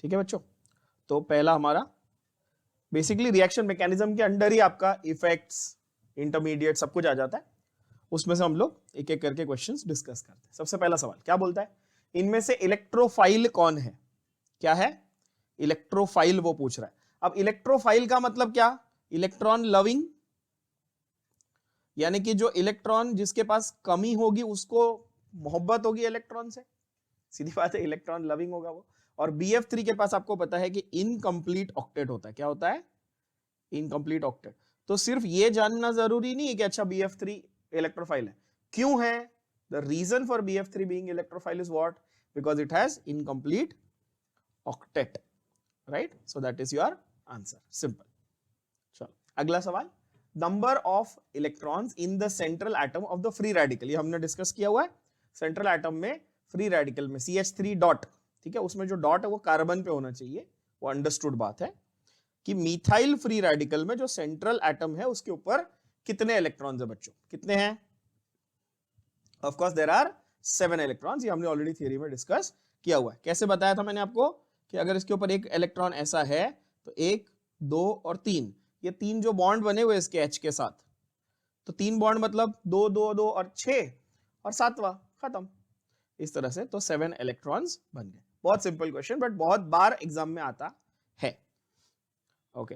ठीक है बच्चों, तो पहला हमारा बेसिकली रिएक्शन मैकेनिज्म के अंडर ही आपका इफेक्ट्स, इंटरमीडिएट सब कुछ आ जाता है, उसमें से हम लोग एक एक करके क्वेश्चंस डिस्कस करते हैं। सबसे पहला सवाल क्या बोलता है, इनमें से इलेक्ट्रोफाइल कौन है? क्या है? इलेक्ट्रोफाइल वो पूछ रहा है। अब इलेक्ट्रोफाइल का मतलब क्या? इलेक्ट्रॉन लविंग, यानी कि जो इलेक्ट्रॉन जिसके पास कमी होगी उसको मोहब्बत होगी इलेक्ट्रॉन से, सीधी बात है, इलेक्ट्रॉन लविंग होगा वो। और BF3 के पास आपको पता है कि इनकम्प्लीट ऑक्टेट होता है। क्या होता है? Incomplete octet. तो सिर्फ ये जानना जरूरी नहीं है कि अच्छा BF3 इलेक्ट्रोफाइल है। क्यों है? The reason for BF3 being electrophile is what? Because it has incomplete octet, right? So that is your answer, simple. चलो अगला सवाल, number of electrons in the central atom of the free radical. ये हमने discuss किया हुआ है। Central atom में free radical में CH3 डॉट, ठीक है, उसमें जो डॉट है वो कार्बन पे होना चाहिए, वो अंडरस्टूड बात है कि मिथाइल फ्री रेडिकल में जो सेंट्रल एटम है उसके ऊपर कितने इलेक्ट्रॉन्स है बच्चों? कितने हैं? Of course there are 7 electrons. ये हमने ऑलरेडी थ्योरी में डिस्कस किया हुआ है। कैसे बताया था मैंने आपको कि अगर इसके ऊपर एक इलेक्ट्रॉन ऐसा है तो 1, 2 और 3, ये 3 जो बॉन्ड बने हुए इसके H के साथ, तो 3 बॉन्ड मतलब 2, 2, 2 और 6 और 7वां खत्म। इस तरह से तो 7 इलेक्ट्रॉन्स बन गए। बहुत सिंपल क्वेश्चन, बट बहुत बार एग्जाम में आता है। Okay,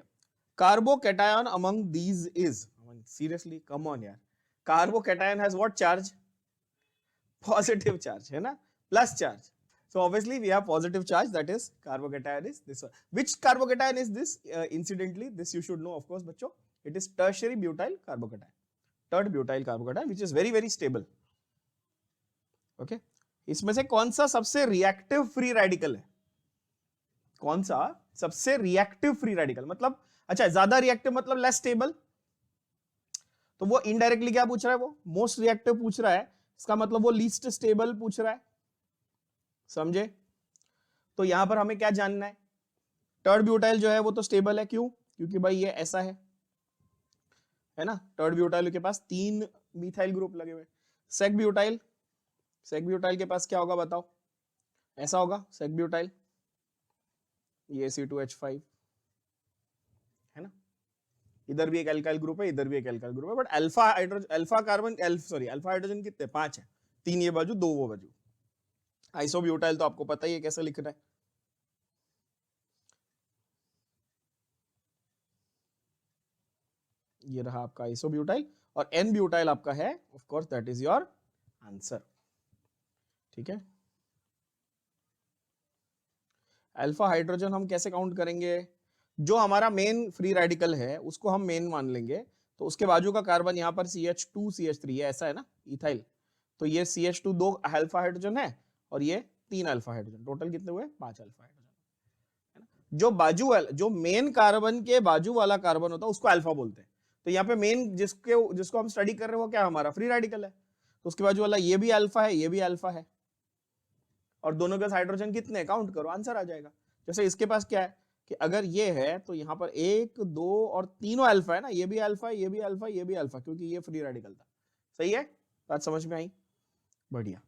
carbocation among these is, seriously come on यार, carbocation has what charge? Positive charge, है ना, plus charge. So obviously we have positive charge, that is carbocation is this one. Which carbocation is this? Incidentally, this you should know of course बच्चों. It is tertiary butyl carbocation, third butyl carbocation, which is very very stable. Okay. इसमें से कौन सा सबसे reactive free radical है? कौन सा सबसे रिएक्टिव फ्री रेडिकल मतलब, अच्छा ज्यादा रिएक्टिव मतलब लेस स्टेबल, तो वो इनडायरेक्टली क्या पूछ रहा है? वो मोस्ट रिएक्टिव पूछ रहा है, इसका मतलब वो लीस्ट स्टेबल पूछ रहा है, समझे? तो यहां पर हमें क्या जानना है? थर्ड ब्यूटाइल जो है वो तो स्टेबल है, क्यों? क्योंकि भाई ये ऐसा है ना, थर्ड ब्यूटाइल के पास 3 मिथाइल ग्रुप लगे हुए। सेक ब्यूटाइल, सेक ब्यूटाइल के पास क्या होगा बताओ? ऐसा होगा सेक ब्यूटाइल, ये C2H5 है ना, इधर भी एक एल्काइल ग्रुप है, इधर भी एक एल्काइल ग्रुप है, but alpha hydrogen, alpha carbon, alpha hydrogen कितने? 5 है, 3 ये बाजू 2 वो बाजू। आइसोब्यूटाइल तो आपको पता ही है कैसे लिखना है, ये रहा आपका आइसोब्यूटाइल, और एन ब्यूटाइल आपका है, of course that is your answer. ठीक है, अल्फा हाइड्रोजन हम कैसे काउंट करेंगे? जो हमारा मेन फ्री रेडिकल है उसको हम मेन मान लेंगे, तो उसके बाजू का कार्बन यहाँ पर CH2 CH3 है, ऐसा है ना, इथाइल, तो ये CH2 2 अल्फा हाइड्रोजन है और ये 3 अल्फा हाइड्रोजन, टोटल कितने हुए? 5 अल्फा हाइड्रोजन। जो बाजू जो मेन कार्बन के बाजू वाला कार्बन होता है उसको अल्फा बोलते हैं। तो यहाँ पे मेन जिसको हम स्टडी कर रहे हैं वो क्या? हमारा फ्री रेडिकल है, तो उसके बाजू वाला ये भी अल्फा है, ये भी अल्फा है, और दोनों के हाइड्रोजन कितने? काउंट करो, आंसर आ जाएगा। जैसे इसके पास क्या है कि अगर ये है तो यहाँ पर 1, 2 और तीनों अल्फा है ना, ये भी अल्फा, ये भी अल्फा, ये भी अल्फा, क्योंकि ये फ्री रेडिकल था। सही है, बात समझ में आई? बढ़िया।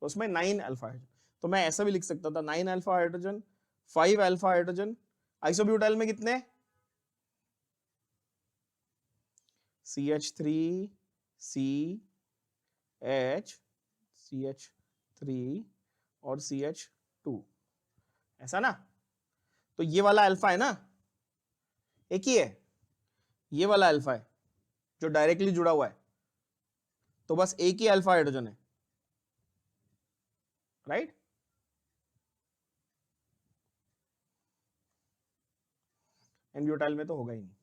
तो उसमें 9 अल्फा हाइड्रोजन, तो मैं ऐसा भी लिख सकता था 9 alpha hydrogen, 5 alpha hydrogen. Isobutyl में कितने? CH3 CH CH3 और CH2, ऐसा ना, तो ये वाला अल्फा है ना, एक ही है, ये वाला अल्फा है जो डायरेक्टली जुड़ा हुआ है, तो बस एक ही अल्फा हाइड्रोजन है, राइट? एन ब्यूटाइल में तो होगा ही नहीं,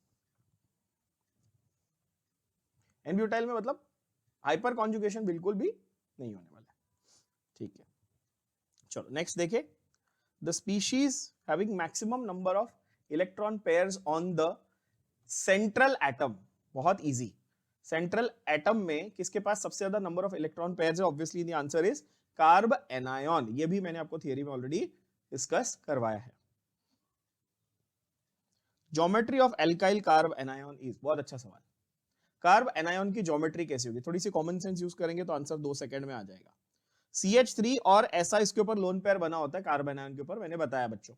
एन ब्यूटाइल में मतलब हाइपर कॉन्जुगेशन बिल्कुल भी नहीं होने वाला है। ठीक है, चलो नेक्स्ट देखें, the species having maximum number of electron pairs on the central atom. बहुत इजी, सेंट्रल एटम में किसके पास सबसे ज्यादा नंबर ऑफ इलेक्ट्रॉन पेयर्स है? Obviously the answer is carb anion. ये भी मैंने आपको थियरी में ऑलरेडी डिस्कस करवाया है। Geometry of alkyl carb anion is, बहुत अच्छा सवाल। कार्ब एनायन की ज्योमेट्री कैसी होगी? थोड़ी सी कॉमन सेंस यूज करेंगे तो आंसर 2 सेकंड में आ जाएगा। CH3 और ऐसा इसके ऊपर लोन पेयर बना होता है कार्ब एनायन के ऊपर, मैंने बताया बच्चों,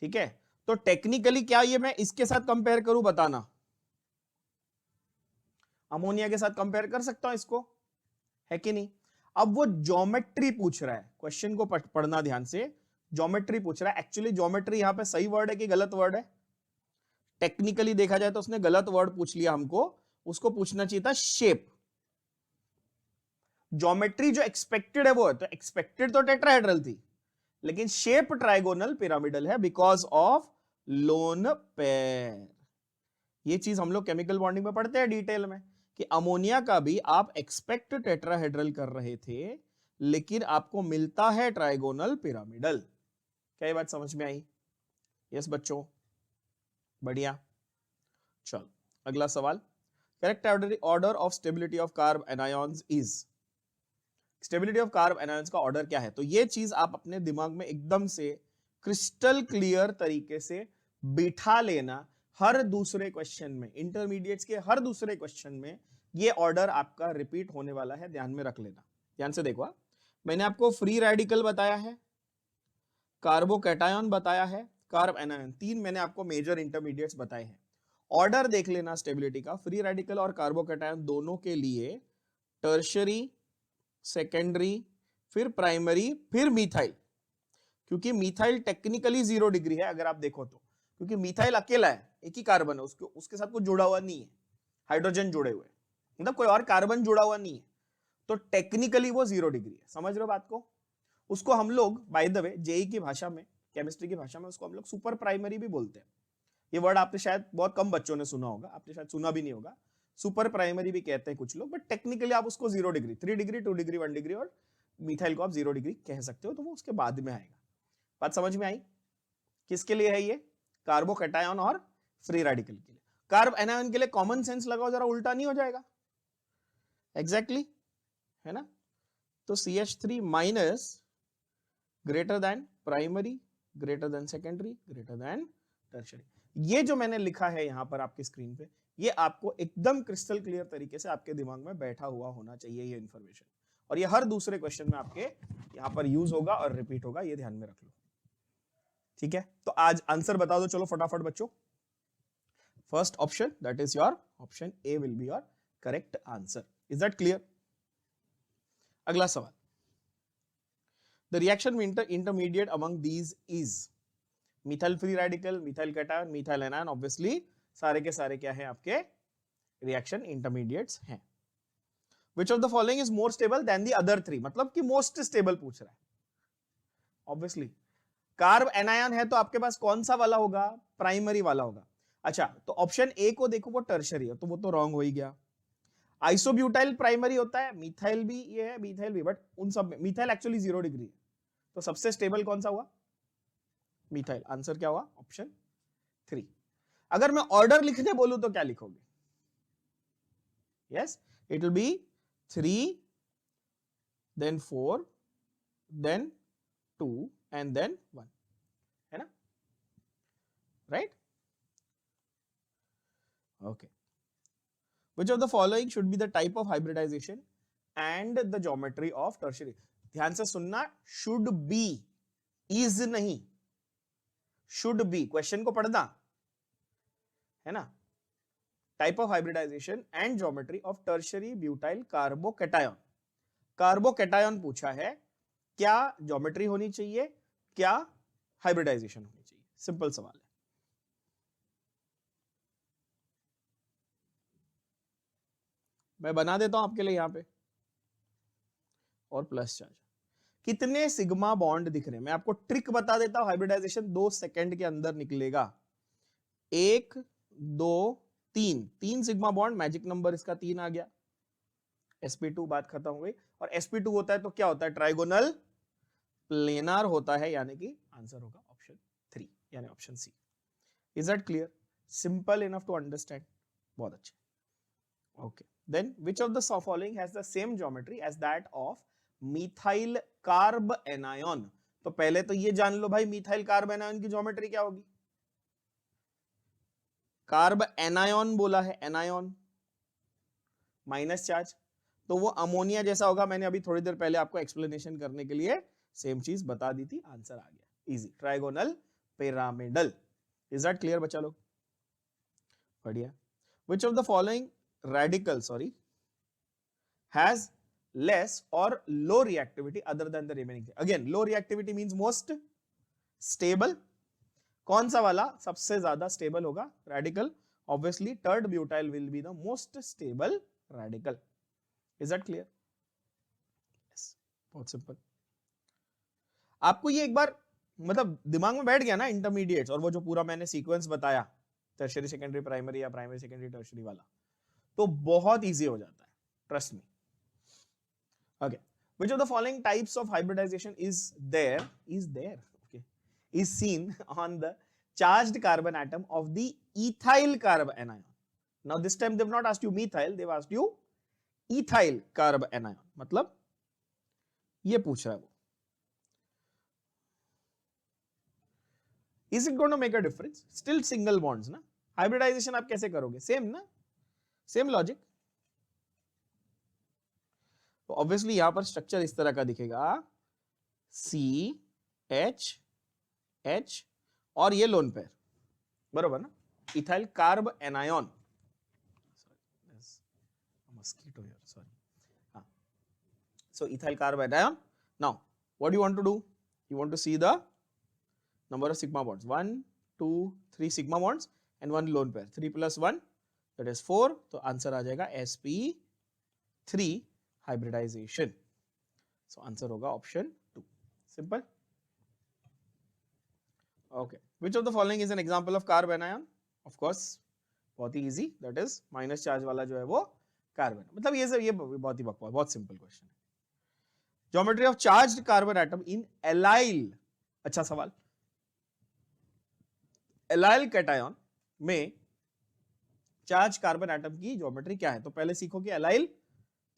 ठीक है, तो टेक्निकली क्या ये मैं इसके साथ कंपेयर करूं, बताना, अमोनिया के साथ कंपेयर कर सकता हूं इसको, है कि नहीं। अब वो ज्योमेट्री पूछ रहा है, क्वेश्चन को पढ़ना ध्यान से, ज्योमेट्री पूछ रहा है। एक्चुअली ज्योमेट्री यहां पे सही वर्ड है कि गलत वर्ड है, टेक्निकली देखा जाए तो उसने गलत वर्ड पूछ लिया हमको, उसको पूछना चाहिए था शेप। ज्योमेट्री जो एक्सपेक्टेड है वो है, तो एक्सपेक्टेड तो टेट्राहेड्रल थी, लेकिन शेप ट्राइगोनल पिरामिडल है बिकॉज ऑफ लोन पेयर। ये चीज हम लोग केमिकल बॉन्डिंग में पढ़ते हैं डिटेल में, कि अमोनिया का भी आप एक्सपेक्ट टेट्राहेड्रल कर रहे थे, लेकिन आपको मिलता है ट्राइगोनल पिरामिडल। क्या ये बात समझ में आई? यस बच्चों, बढ़िया। चलो अगला सवाल, correct order of stability of carb anions is, stability of carb anions का ऑर्डर क्या है? तो ये चीज आप अपने दिमाग में एकदम से क्रिस्टल क्लियर तरीके से बिठा लेना। हर दूसरे क्वेश्चन में, इंटरमीडिएट्स के हर दूसरे क्वेश्चन में ये ऑर्डर आपका रिपीट होने वाला है, ध्यान में रख लेना। ध्यान से देखो, मैंने आपको फ्री रेडिकल बताया है, कार्बोकैटायन बताया है, कार्ब एनायन, तीन मैंने आपको मेजर इंटरमीडिएट्स बताए हैं। ऑर्डर देख लेना स्टेबिलिटी का, फ्री रेडिकल और कार्बोकैटायन दोनों के लिए टर्शरी, सेकेंडरी, फिर प्राइमरी, फिर मिथाइल। क्योंकि मिथाइल टेक्निकली 0 डिग्री है अगर आप देखो तो, क्योंकि मिथाइल अकेला है, एक ही कार्बन है, उसके साथ कुछ जुड़ा हुआ नहीं है, हाइड्रोजन जुड़े हुए, मतलब कोई और कार्बन जुड़ा हुआ नहीं है, तो टेक्निकली वो 0 डिग्री है। समझ रहे हो बात को? उसको हम लोग बाय द वे जेई की भाषा में, केमिस्ट्री की भाषा में, उसको हम लोग सुपर प्राइमरी भी बोलते हैं। ये वर्ड आपने शायद बहुत कम बच्चों ने सुना होगा, आपने शायद सुना भी नहीं होगा, सुपर प्राइमरी भी कहते हैं कुछ लोग, बट टेक्निकली आप उसको 0 डिग्री, 3 डिग्री, 2 डिग्री, 1 डिग्री, और मिथाइल को आप 0 डिग्री कह सकते हो, तो वो उसके बाद में आएगा। बात समझ में आई? किसके लिए है ये? कार्बोकैटायन और फ्री रेडिकल के लिए। कार्ब एनायन के लिए कॉमन सेंस लगाओ जरा, उल्टा नहीं हो जाएगा? एग्जैक्टली, है ना? तो CH3 minus greater than primary, greater than secondary, greater than tertiary. ये जो मैंने लिखा है यहां पर आपकी स्क्रीन पे, ये आपको एकदम क्रिस्टल क्लियर तरीके से आपके दिमाग में बैठा हुआ होना चाहिए ये इंफॉर्मेशन, और ये हर दूसरे क्वेश्चन में आपके यहां पर यूज होगा और रिपीट होगा, ये ध्यान में रख लो। ठीक है, तो आज आंसर बता दो चलो फटाफट बच्चों। First option, that is your option A will be your correct answer. Is that clear? अगला सवाल, the reaction intermediate among these is methyl free radical, methyl cation, methyl anion, obviously सारे के सारे क्या है आपके रिएक्शन इंटरमीडिएट्स हैं। Which of the following is more stable than the other three? मतलब कि मोस्ट स्टेबल पूछ रहा है, ऑब्वियसली कार्ब एनायन है तो आपके पास कौन सा वाला होगा? प्राइमरी वाला होगा। अच्छा, तो ऑप्शन ए को देखो, वो टर्शरी है, तो वो तो रॉन्ग हो ही गया। आइसोब्यूटाइल प्राइमरी होता है, मिथाइल भी ये है, मिथाइल भी, बट उन सब में मिथाइल एक्चुअली 0 डिग्री है, तो सबसे स्टेबल कौन सा हुआ? मिथाइल। आंसर क्या हुआ? ऑप्शन 3। अगर मैं ऑर्डर लिखने बोलूं तो क्या लिखोगे? Yes, it will be 3, then 4, then 2 and then 1, है ना? Right? Okay. Which of the following should be the type of hybridization and the geometry of tertiary? ध्यान से सुनना, should be, is नहीं, should be, क्वेश्चन को पढ़ना, है ना? Type of hybridization and geometry of tertiary butyl carbocation. Carbocation पूछा है, क्या ज्योमेट्री होनी चाहिए, क्या हाइब्रिडाइजेशन होनी चाहिए? सिंपल सवाल है। मैं बना देता हूं आपके लिए यहां पे, और प्लस चार्ज। कितने सिग्मा बॉन्ड दिख रहे हैं? मैं आपको ट्रिक बता देता हूं, हाइब्रिडाइजेशन 2 सेकंड के अंदर निकलेगा। 1, 2, 3, 3 सिग्मा बॉन्ड, मैजिक नंबर इसका 3 आ गया। sp2, बात खत्म हो गई। और sp2 होता है तो क्या होता है? ट्राइगोनल प्लेनार होता है, यानी कि आंसर होगा ऑप्शन 3, यानी option C. Is that clear? Simple enough to understand, बहुत अच्छा। Okay, then which of the following has the same geometry as that of methyl carbanion? तो पहले तो ये जान लो भाई, मिथाइल कार्ब एनायन की ज्योमेट्री क्या होगी? कार्ब एनायन बोला है, एनायन माइनस चार्ज, तो वो अमोनिया जैसा होगा। मैंने अभी थोड़ी देर पहले आपको एक्सप्लेनेशन करने के लिए सेम चीज बता दी थी, आंसर आ गया, easy, trigonal pyramidal. Is that clear बच्चा लोग? बढ़िया। विच of the following radical has less or low reactivity other than the remaining? Again, low reactivity means most stable. कौन सा वाला सबसे ज्यादा स्टेबल होगा radical? Obviously टर्ड butyl will be the most stable radical. Is that clear? Yes, बहुत simple. आपको ये एक बार मतलब दिमाग में बैठ गया ना इंटरमीडिएट्स और वो जो पूरा मैंने सीक्वेंस बताया टर्शियरी सेकेंडरी प्राइमरी या प्राइमरी सेकेंडरी टर्शियरी वाला, तो बहुत इजी हो जाता है, trust me. Okay, which of the following types of hybridization is seen on the charged carbon atom of the ethyl carbanion? Now this time they've not asked you methyl, they've asked you ethyl carbanion. मतलब ये पूछ रहा है वो, is it going to make a difference? Still single bonds ना, hybridization आप कैसे करोगे? Same ना, same logic। तो ऑब्वियसली यहां पर स्ट्रक्चर इस तरह का दिखेगा, CH और ये लोन पेयर, बरोबर ना, ethyl carbanion. Mosquito here, sorry. हाँ, so ethyl carbanion. Now what you want to do? You want to see the number of sigma bonds, 1 2 3 sigma bonds and 1 lone pair, 3 + 1 that is 4। तो answer आ जाएगा sp3 hybridization। so answer होगा option 2, simple। okay, which of the following is an example of carb anion? of course बहुत ही easy, that is minus charge वाला जो है वो carbon. मतलब ये सब ये बहुत ही बकवास, बहुत सिंपल क्वेश्चन है। Geometry of charged carbon atom in allyl. अच्छा सवाल। एलाइल कैटायन में चार्ज कार्बन एटम की ज्योमेट्री क्या है? तो पहले सीखो कि एलाइल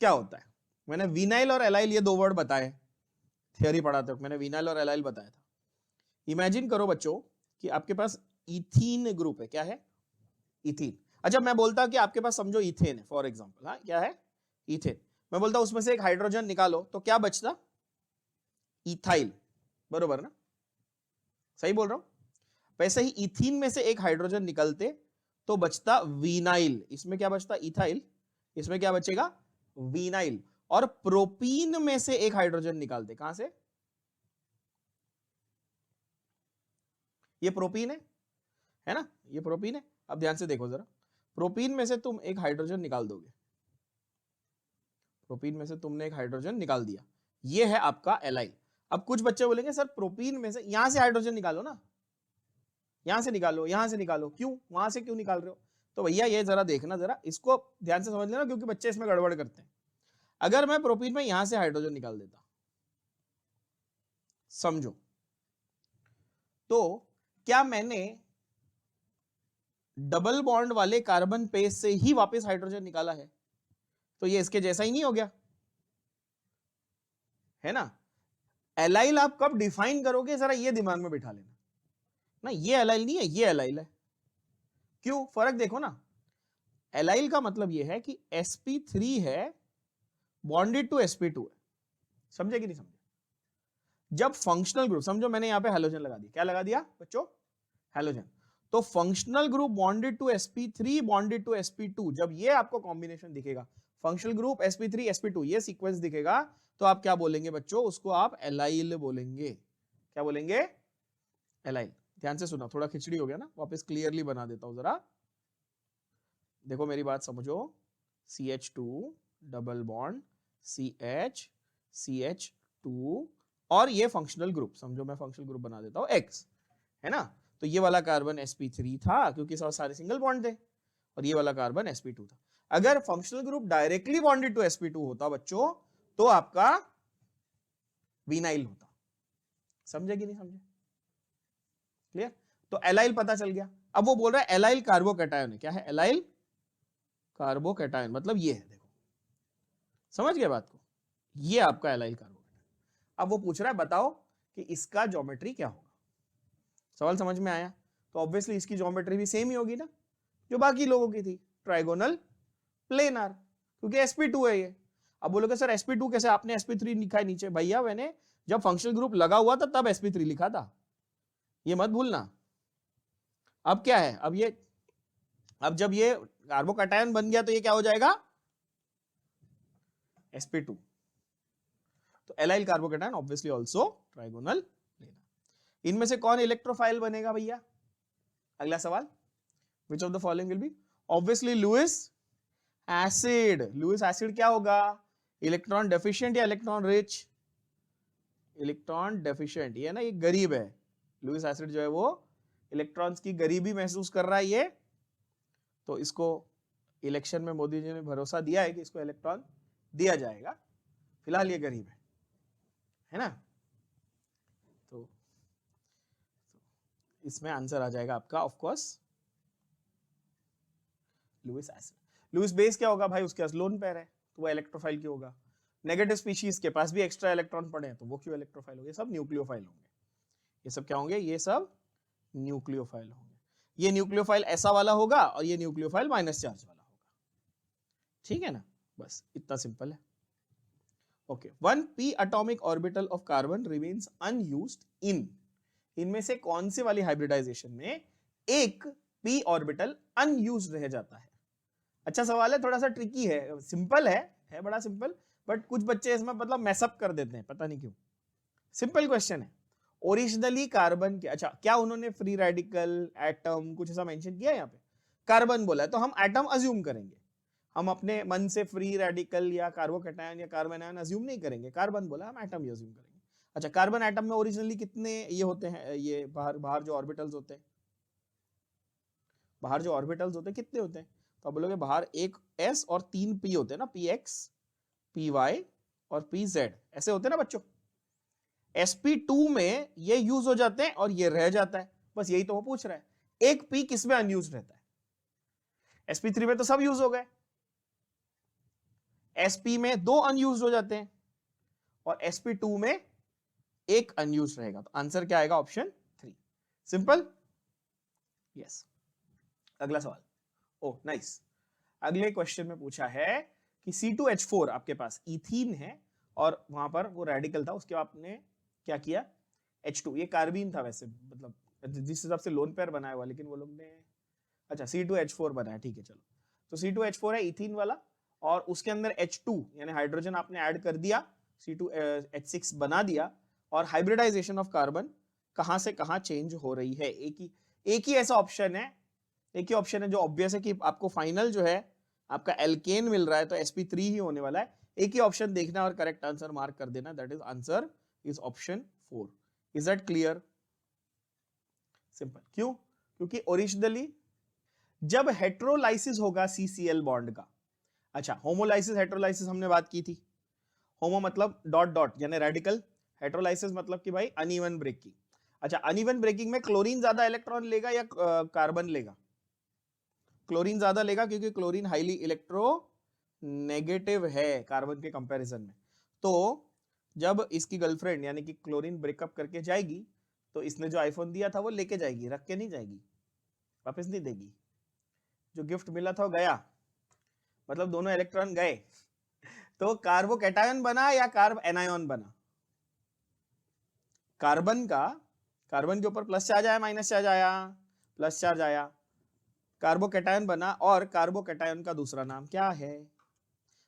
क्या होता है। मैंने विनाइल और एलाइल ये 2 वर्ड बताए, थियोरी पढ़ाते वक्त मैंने विनाइल और एलाइल बताया था। इमेजिन करो बच्चों कि आपके पास इथीन ग्रुप है। क्या है? इथीन। अच्छा, मैं बोलता कि आपके पास समझो इथेन है फॉर एग्जांपल। हाँ, क्या है? इथेन। मैं बोलता उसमें से एक हाइड्रोजन निकालो, तो क्या बचता? इथाइल, बरोबर ना? सही बोल रहा हूं? वैसे ही इथीन में से एक हाइड्रोजन निकलते तो बचता विनाइल। इसमें क्या बचता? इथाइल। इसमें क्या बचेगा? विनाइल। और प्रोपीन में से एक हाइड्रोजन निकालते, कहां से? ये प्रोपीन है ना? ये प्रोपीन है। अब ध्यान से देखो जरा, प्रोपीन में से तुम एक हाइड्रोजन निकाल दोगे, प्रोपीन में से तुमने एक हाइड्रोजन निकाल दिया, ये है आपका एलाइल। अब कुछ बच्चे बोलेंगे सर प्रोपीन में से यहां से हाइड्रोजन निकालो ना, यहां से निकालो, यहां से निकालो, क्यों वहां से क्यों निकाल रहे हो? तो भैया ये जरा देखना, जरा इसको ध्यान से समझ लेना, क्योंकि बच्चे इसमें गड़बड़ करते हैं। अगर मैं प्रोपीन में यहां से हाइड्रोजन निकाल देता, समझो, तो क्या मैंने डबल बॉन्ड वाले कार्बन पेज से ही वापस हाइड्रोजन निकाला है? तो ये इसके जैसा ही नहीं हो गया, है ना? एलाइल आप कब डिफाइन करोगे, जरा ये दिमाग में बिठा लेना ना। ये एलाइल नहीं है, ये एलाइल है। क्यों? फर्क देखो ना। एलाइल का मतलब ये है कि sp3 है बॉन्डेड टू sp2 है। समझे कि नहीं समझे? जब फंक्शनल ग्रुप, समझो मैंने यहां पे हेलोजन लगा दिया, क्या लगा दिया बच्चों? हेलोजन। तो functional group bonded to sp3 bonded to sp2, जब ये आपको कॉम्बिनेशन दिखेगा, फंक्शनल ग्रुप sp3 sp2 ये सीक्वेंस दिखेगा, तो आप क्या बोलेंगे बच्चों? उसको आप एलाइल बोलेंगे। क्या बोलेंगे? एलाइल। ध्यान से सुना, थोड़ा खिचड़ी हो गया ना, वापस क्लियरली बना देता हूं जरा। देखो मेरी बात समझो, CH2 double bond CH CH2 और ये फंक्शनल ग्रुप, समझो मैं फंक्शनल ग्रुप बना देता हूं X, है ना? तो ये वाला कार्बन sp3 था क्योंकि सारे सिंगल बॉन्ड थे, और ये वाला कार्बन sp2 था। अगर functional group directly bonded to sp2 होता बच्चों, तो आपका विनाइल होता। समझे कि नहीं समझे? क्लियर? तो एलाइल पता चल गया। अब वो बोल रहा है एलाइल कार्बोकैटायन है। क्या है? एलाइल कार्बोकैटायन, मतलब ये है, देखो समझ गए बात को? ये आपका एलाइल कार्बोकैटायन। अब वो पूछ रहा है बताओ कि इसका ज्योमेट्री क्या होगा। सवाल समझ में आया? तो ऑब्वियसली इसकी ज्योमेट्री भी सेम ही होगी ना जो बाकी लोगों की थी, ट्राइगोनल प्लेनर, क्योंकि sp2 है ये। अब बोलोगे सर sp2 कैसे, आपने sp3 लिखा है नीचे? भैया मैंने जब फंक्शनल ग्रुप लगा हुआ था तब sp3 लिखा था, ये मत भूलना। अब क्या है, अब जब ये कार्बोकैटायन बन गया तो ये क्या हो जाएगा, sp2। तो allyl carbocation obviously also trigonal लेना। इनमें से कौन इलेक्ट्रोफाइल बनेगा भैया, अगला सवाल, which of the following will be, obviously Lewis acid. Lewis acid क्या होगा, इलेक्ट्रॉन डेफिशिएंट या इलेक्ट्रॉन रिच, इलेक्ट्रॉन डेफिशिएंट, ये ना ये गरीब है। लुईस एसिड जो है वो इलेक्ट्रॉन्स की गरीबी महसूस कर रहा है ये, तो इसको इलेक्शन में मोदी जी ने भरोसा दिया है कि इसको इलेक्ट्रॉन दिया जाएगा, फिलहाल ये गरीब है ना। तो इसमें आंसर आ जाएगा आपका of course Lewis acid. Lewis base क्या होगा भाई, उसके पास लोन पेयर है तो वो इलेक्ट्रोफाइल क्यों होगा। नेगेटिव स्पीशीज के पास भी एक्स्ट्रा इलेक्ट्रॉन पड़े हैं तो वो क्यों इलेक्ट्रोफाइल होंगे, सब न्यूक्लियोफाइल होंगे। ये सब क्या होंगे, ये सब न्यूक्लियोफाइल होंगे। ये न्यूक्लियोफाइल ऐसा वाला होगा और ये न्यूक्लियोफाइल माइनस चार्ज वाला होगा, ठीक है ना, बस इतना सिंपल है। Okay, 1p atomic orbital of carbon remains unused in, इनमें से कौन से वाली हाइब्रिडाइजेशन में एक p ऑर्बिटल अनयूज्ड रह जाता है। अच्छा सवाल है, थोड़ा सा ट्रिकी है, सिंपल है बड़ा सिंपल, बट कुछ बच्चे इसमें मतलब मैसअप कर देते हैं, पता नहीं क्यों। सिंपल क्वेश्चन है, ओरिजिनली कार्बन के, अच्छा क्या उन्होंने फ्री रेडिकल एटम कुछ ऐसा मेंशन किया है यहाँ पे, कार्बन बोला है तो हम एटम अज्यूम करेंगे, हम अपने मन से फ्री रेडिकल या कार्बोकैटायन या कार्बन आयन अज्यूम नहीं करेंगे, कार्बन बोला हम एटम ही अज्यूम करेंगे। अच्छा कार्बन एटम में ओरिजिनली कितने ये होते हैं, ये बाहर जो ऑर्बिटल्स होते हैं, बाहर जो ऑर्बिटल्स होते हैं कितने होते हैं, तो आप बोलोगे बाहर एक s और 3 p होते हैं ना, px py और pz ऐसे होते हैं ना बच्चों। sp2 में ये यूज हो जाते हैं और ये रह जाता है, बस यही तो वो पूछ रहा है, एक p किस में अनयूज रहता है, sp3 में तो सब यूज हो गए, sp में 2 अनयूज हो जाते हैं और sp2 में एक अनयूज रहेगा, तो आंसर क्या आएगा, ऑप्शन 3, सिंपल, यस। अगला सवाल, ओह नाइस, अगले क्वेश्चन में पूछा है कि C2H4 आपके पास इथीन है और वहां पर वो रेडिकल था, उसके बाद आपने क्या किया, H2, ये कार्बीन था वैसे, मतलब जिस हिसाब से लोन पेयर बनाया हुआ, लेकिन वो लोग ने अच्छा C2H4 बनाया, ठीक है चलो, तो C2H4 है इथीन वाला और उसके अंदर H2 यानी हाइड्रोजन आपने ऐड कर दिया, C2H6 बना दिया, और हाइब्रिडाइजेशन ऑफ कार्बन कहां से कहां चेंज हो रही है, एक ही ऐसा ऑप्शन है, एक ही ऑप्शन है जो ऑब्वियस है कि आपको फाइनल जो है आपका एल्केन मिल रहा है तो sp3 ही होने वाला है, एक ही ऑप्शन देखना और करेक्ट आंसर मार्क कर देना, that is answer is option 4। Is that clear, simple, क्यों, क्योंकि ओरिजिनली जब हेट्रोलाइसिस होगा CCl बॉन्ड का, अच्छा होमोलाइसिस हेट्रोलाइसिस हमने बात की थी, होमो मतलब डॉट डॉट यानी रेडिकल, हेट्रोलाइसिस मतलब कि भाई अनइवन ब्रेकिंग, अच्छा अनइवन ब्रेकिंग में क्लोरीन ज्यादा इलेक्ट्रॉन लेगा या कार्बन लेगा, क्लोरीन ज्यादा लेगा क्योंकि क्लोरीन हाईली इलेक्ट्रो नेगेटिव है कार्बन के कंपैरिजन में, तो जब इसकी गर्लफ्रेंड यानी कि क्लोरीन ब्रेकअप करके जाएगी तो इसने जो आईफोन दिया था वो लेके जाएगी, रख के नहीं जाएगी, वापस नहीं देगी, जो गिफ्ट मिला था वो गया, मतलब दोनों इलेक्ट्रॉन गए, तो कार्बोकैटायन बना या कार्ब एनायन बना, कार्बन के ऊपर प्लस चार्ज आया माइनस चार्ज आया, प्लस चार्ज आया, कार्बोकैटायन बना, और कार्बोकैटायन का दूसरा नाम क्या है,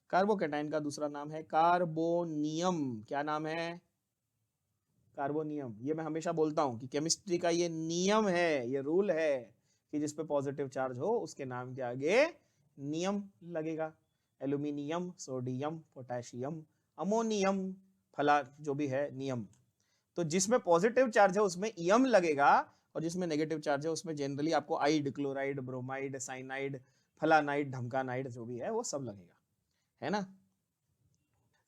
कार्बोकैटायन का दूसरा नाम है कार्बोनियम, क्या नाम है, कार्बोनियम। ये मैं हमेशा बोलता हूं कि केमिस्ट्री का ये नियम है, ये रूल है कि जिस पे पॉजिटिव चार्ज हो उसके नाम के आगे नियम लगेगा, एल्यूमिनियम, सोडियम, पोटेशियम, अमोनियम, फला जो भी है नियम, तो जिसमें पॉजिटिव चार्ज है उसमें इयम लगेगा और जिसमें नेगेटिव चार्ज है उसमें जनरली आपको आइड, क्लोराइड, ब्रोमाइड, साइनाइड, फलानाइड, ढमकानाइड जो भी है वो सब लगेगा, है ना।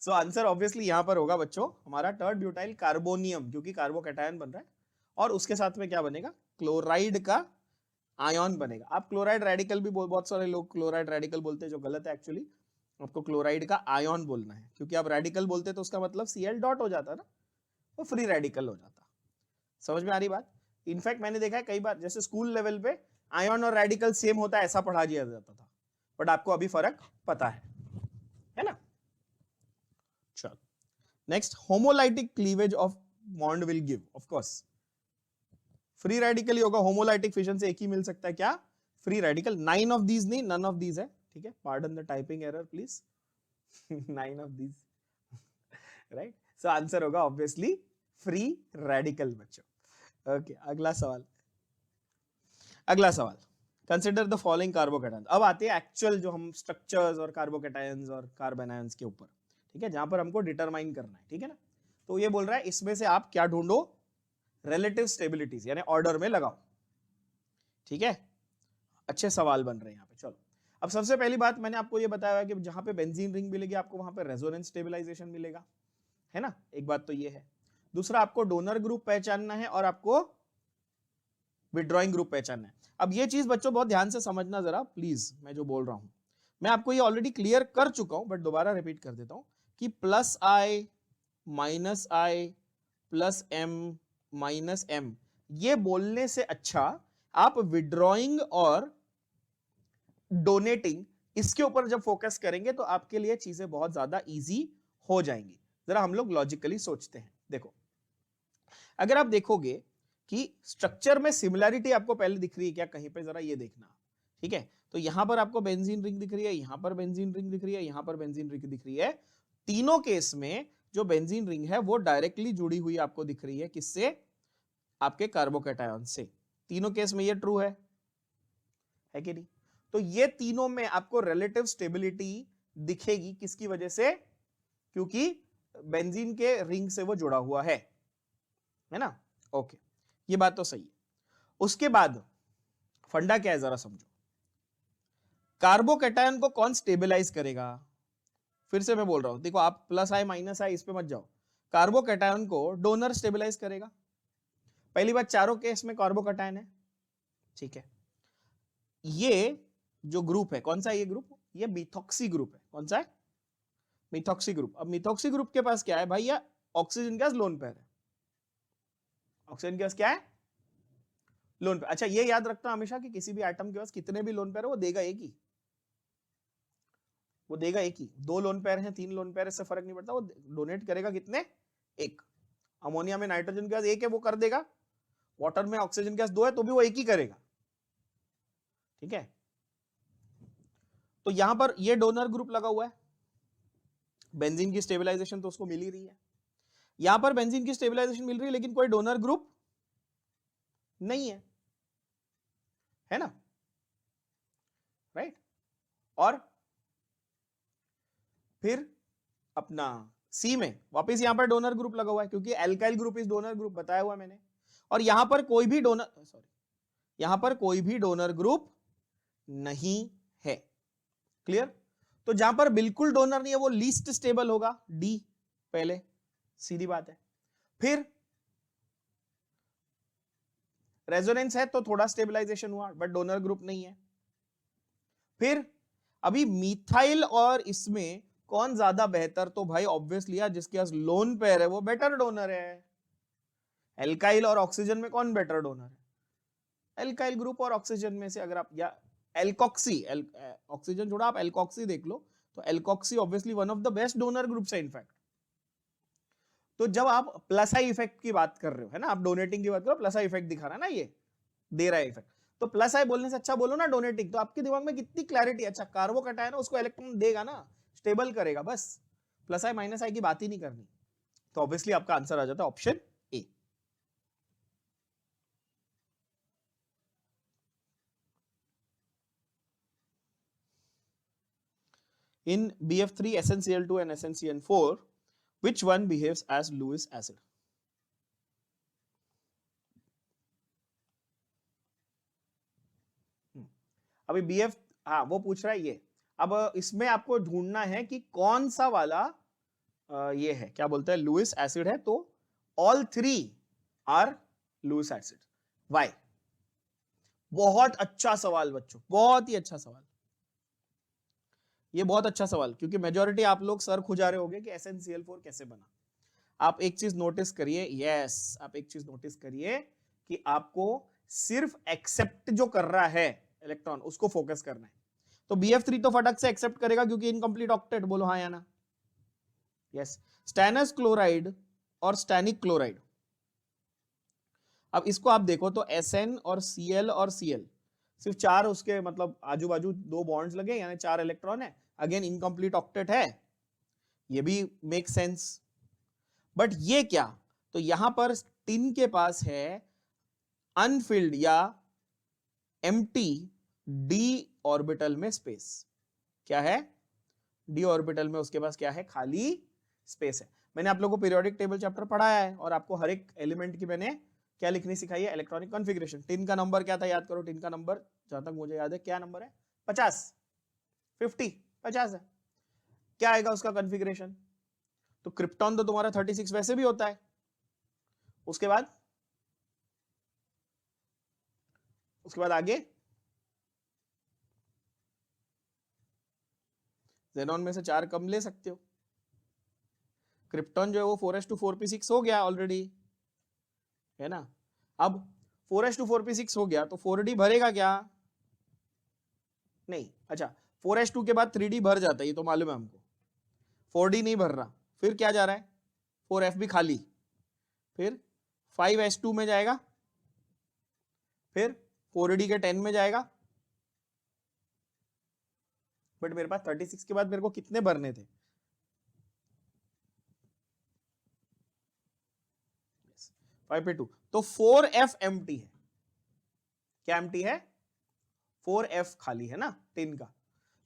सो आंसर ऑब्वियसली यहां पर होगा बच्चों हमारा टर्ड ब्यूटाइल कार्बोनियम, क्योंकि कार्बोकैटायन बन रहा है और उसके साथ में क्या बनेगा, क्लोराइड का आयन बनेगा। आप क्लोराइड रेडिकल भी बहुत सारे लोग क्लोराइड रेडिकल बोलते हैं जो गलत है, एक्चुअली आपको क्लोराइड का आयन बोलना है, क्योंकि आप रेडिकल बोलते तो उसका मतलब Cl डॉट हो जाता ना, वो फ्री रेडिकल हो जाता, समझ में आ रही बात। इनफैक्ट मैंने देखा है कई बार जैसे स्कूल लेवल पे आयन और रेडिकल सेम होता है ऐसा पढ़ा दिया जाता था, बट आपको अभी फर्क पता है ना। चलो next, homolytic cleavage of bond will give, of course free radical ही होगा, होमोलाइटिक फिशन से एक ही मिल सकता है क्या, फ्री रेडिकल। 9 ऑफ दीज नहीं, नन ऑफ दीज है, ठीक है, pardon the typing error please. 9 of these, right. So answer होगा ऑब्वियसली फ्री रेडिकल बच्चों। ओके, अगला सवाल, अगला सवाल, कंसिडर द फॉलोइंग कार्बोकैटायंस। अब आते हैं एक्चुअल जो हम स्ट्रक्चर्स और कार्बोकैटायंस और कार्बोनायंस के ऊपर, ठीक है, जहां पर हमको डिटरमाइन करना है, ठीक है ना। तो ये बोल रहा है इसमें से आप क्या ढूंढो, रिलेटिव स्टेबिलिटीज, यानी ऑर्डर में लगाओ, ठीक है। अच्छे सवाल बन रहे हैं यहाँ पे। चलो, अब सबसे पहली बात मैंने आपको ये बताया कि जहां पे बेंजीन रिंग मिलेगी आपको वहां पे रेजोनेंस स्टेबलाइजेशन मिलेगा, है ना, एक बात तो ये है। दूसरा, आपको डोनर ग्रुप पहचानना है और आपको विड्रॉइंग ग्रुप पहचानना है। अब ये चीज बच्चों बहुत ध्यान से समझना जरा प्लीज, मैं जो बोल रहा हूं मैं आपको ये ऑलरेडी क्लियर कर चुका हूं, बट दोबारा रिपीट कर देता हूं कि प्लस आई माइनस आई प्लस एम माइनस एम, ये बोलने से अच्छा आप विड्रॉइंग और डोनेटिंग इसके ऊपर जब फोकस करेंगे तो आपके लिए चीजें बहुत ज्यादा इजी हो जाएंगी। जरा हम लोग लॉजिकली सोचते हैं। देखो, अगर आप देखोगे कि स्ट्रक्चर में सिमिलैरिटी आपको पहले दिख रही है क्या कहीं पे, जरा ये देखना, ठीक है। तो यहां पर आपको बेंजीन रिंग दिख रही है, यहां पर बेंजीन रिंग दिख रही है, यहां पर बेंजीन रिंग दिख रही है। तीनों केस में जो बेंजीन रिंग है वो डायरेक्टली जुड़ी हुई आपको दिख रही है, किससे, आपके कार्बोकैटायन से। तीनों केस में ये ट्रू है कि नहीं। तो ये तीनों में आपको रिलेटिव स्टेबिलिटी दिखेगी, किसकी वजह से, क्योंकि बेंजीन के रिंग से वो जुड़ा हुआ है ना। ओके, ये बात तो सही है। उसके बाद फंडा क्या है जरा समझो, कार्बोकैटायन को कौन स्टेबलाइज करेगा। फिर से मैं बोल रहा हूं, देखो आप प्लस आई माइनस आई इस पे मत जाओ, कार्बोकैटायन को डोनर स्टेबलाइज करेगा। पहली बात, चारों केस में कार्बोकैटायन है, ठीक है। ये जो ग्रुप है, कौन सा है ये ग्रुप, ये मिथॉक्सी ग्रुप है। कौन सा है, मिथॉक्सी ग्रुप। अब मिथॉक्सी ग्रुप के पास क्या है भाई, या ऑक्सीजन गैस लोन पेयर है, ऑक्सीजन गैस क्या है, लोन पेयर। अच्छा, ये याद रखना हमेशा कि किसी भी एटम के पास कितने भी लोन पेयर है वो देगा एक ही, वो देगा एक ही। 2 लोन पेयर हैं, 3 लोन पेयर, इससे फर्क नहीं पड़ता, वो डोनेट करेगा कितने, एक। अमोनिया में नाइट्रोजन गैस एक है, वो कर देगा। वाटर में ऑक्सीजन गैस 2 है, तो भी वो एक ही करेगा, ठीक है। तो यहां पर ये डोनर ग्रुप लगा हुआ है, बेंजीन की स्टेबलाइजेशन तो उसको मिल ही रही है। यहां पर बेंजीन की स्टेबलाइजेशन मिल रही है, लेकिन कोई डोनर ग्रुप नहीं है ना, राइट। और फिर अपना सी में वापस यहां पर डोनर ग्रुप लगा हुआ है, क्योंकि alkyl group is donor group, बताया हुआ मैंने। और यहां पर कोई भी डोनर, सॉरी, यहां पर कोई भी डोनर ग्रुप नहीं है, क्लियर। तो जहां पर बिल्कुल डोनर नहीं है वो लीस्ट स्टेबल होगा, डी पहले, सीधी बात है। फिर रेजोनेंस है तो थोड़ा स्टेबलाइजेशन हुआ, बट डोनर ग्रुप नहीं है। फिर अभी मिथाइल और इसमें कौन ज्यादा बेहतर, तो भाई ऑब्वियसली यार जिसके पास लोन पेयर है वो बेटर डोनर है। एल्काइल और ऑक्सीजन में कौन बेटर डोनर है, एल्काइल ग्रुप और ऑक्सीजन में से अगर आप, या एल्कोक्सी, ऑक्सीजन छोड़ा आप एल्कोक्सी देख लो, तो alkoxy obviously one of the best donor groups है इनफैक्ट। तो जब आप प्लस आई इफेक्ट की बात कर रहे हो, है ना, आप डोनेटिंग की बात करो, प्लस आई इफेक्ट दिखा रहा है ना, ये दे रहा है इफेक्ट, तो प्लस आई बोलने से अच्छा बोलो ना डोनेटिंग, तो आपके दिमाग में कितनी क्लैरिटी, अच्छा कार्बोकैटायन उसको इलेक्ट्रॉन देगा ना, स्टेबल करेगा, बस प्लस आई माइनस आई की बात ही नहीं करनी। तो ऑब्वियसली आपका आंसर आ जाता है option A. In BF3, SnCl2 and SnCl4, which one behaves as Lewis acid? अभी BF, हाँ वो पूछ रहा है ये। अब इसमें आपको ढूंढना है कि कौन सा वाला ये है, क्या बोलते हैं, लुइस एसिड है। तो all 3 are Lewis acid. Why? बहुत अच्छा सवाल बच्चों, बहुत ही अच्छा सवाल, ये बहुत अच्छा सवाल, क्योंकि मेजॉरिटी आप लोग सर खुजा रहे होंगे कि SnCl4 कैसे बना। आप एक चीज नोटिस करिए, यस, आप एक चीज नोटिस करिए कि आपको सिर्फ एक्सेप्ट जो कर रहा है इलेक्ट्रॉन उसको फोकस करना है। तो BF3 तो फटक से एक्सेप्ट करेगा क्योंकि इनकम्प्लीट ऑक्टेट, बोलो हाँ या ना, यस। स्टैनस क्लोराइड और स्टैनिक क्लोराइड, अब इसको आप देखो तो SN और Cl सिर्फ 4 उसके मतलब आजू बाजू 2 बॉन्ड्स लगे यानी 4 इलेक्ट्रॉन है, अगेन इनकम्प्लीट ऑक्टेट है, ये भी मेक सेंस। बट ये क्या, तो यहां पर टिन के पास है अनफिल्ड या एम्प्टी डी ऑर्बिटल में स्पेस। क्या है, डी ऑर्बिटल में उसके पास क्या है, खाली स्पेस है। मैंने आप लोगों को पीरियोडिक टेबल चैप्टर पढ़ाया है और आपको हर एक एलिमेंट की मैंने क्या लिखनी सिखाई है, इलेक्ट्रॉनिक कॉन्फ़िगरेशन। टिन का नंबर क्या था याद करो, टिन का नंबर जहां तक मुझे याद है क्या नंबर है, 50 50 है। क्या आएगा उसका कॉन्फ़िगरेशन, तो क्रिप्टॉन तो तुम्हारा 36 वैसे भी होता है। उसके बाद आगे ज़ेनॉन में से 4 कम ले सकते हो। क्रिप्टॉन जो है वो 4s2 4p6 हो गया ऑलरेडी, है ना। अब 4s2 4p6 हो गया तो 4d भरेगा क्या, नहीं, अच्छा 4s2 के बाद 3d भर जाता है, ये तो मालूम है हमको। 4d नहीं भर रहा, फिर क्या जा रहा है, 4f भी खाली, फिर 5s2 में जाएगा, फिर 4d के 10 में जाएगा। बट मेरे पास 36 के बाद मेरे को कितने भरने थे, 5 पे 2, तो 4f एम्प्टी है। क्या एम्प्टी है, 4f खाली है ना टिन का,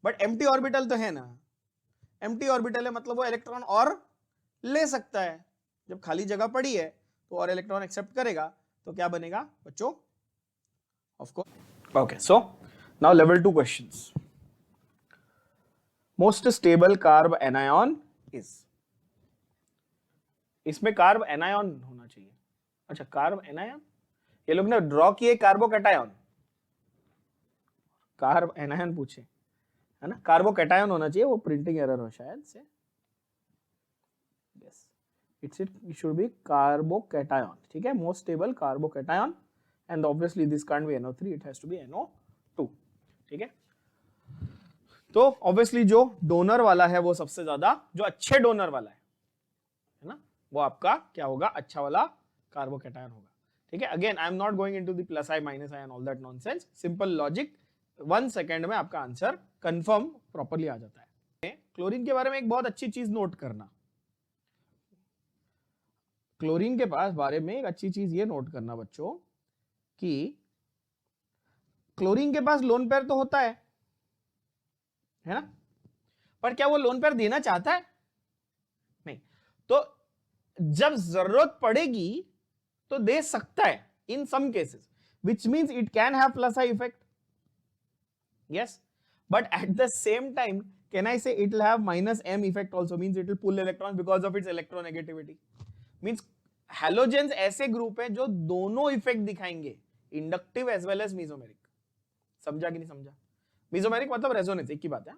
बट एम्प्टी ऑर्बिटल तो है ना, एम्प्टी ऑर्बिटल है मतलब वो इलेक्ट्रॉन और ले सकता है। जब खाली जगह पड़ी है तो और इलेक्ट्रॉन एक्सेप्ट करेगा, तो क्या बनेगा बच्चों, of course. Okay, so now level 2 questions. Most stable carb anion is, इसमें कार्ब एनायन होना चाहिए। अच्छा कार्ब एनायन, ये लोग ने ड्रॉ किए कार्बोकैटायन, कार्ब एनायन पूछे है ना, कार्बोकैटायन होना चाहिए, वो प्रिंटिंग एरर हो शायद से। Yes, it should be carbocation, ठीक है, most stable carbocation, and obviously this can't be NO3, it has to be NO2, ठीक है। तो ऑब्वियसली जो डोनर वाला है वो सबसे ज्यादा, जो अच्छे डोनर वाला है ना, वो आपका क्या होगा, अच्छा वाला कार्बोकैटायन होगा, ठीक है। Again I am not going into the plus I minus I and all that nonsense, simple logic, 1 second में आपका आंसर कंफर्म प्रॉपर्ली आ जाता है। क्लोरीन के बारे में एक बहुत अच्छी चीज नोट करना, क्लोरीन के पास बारे में एक अच्छी चीज ये नोट करना बच्चों कि क्लोरीन के पास लोन पेयर तो होता है ना, पर क्या वो लोन पेयर देना चाहता है, नहीं, तो जब जरूरत पड़ेगी तो दे सकता है in some cases, which means it can have plus I effect, yes, but at the same time can I say it will have minus M effect also, means it will pull electrons because of its electronegativity, means halogens ऐसे group है जो दोनों effect दिखाएंगे, inductive as well as mesomeric. समझा कि नहीं समझा, mesomeric मतलब रेजोनेंस, एक ही बात है,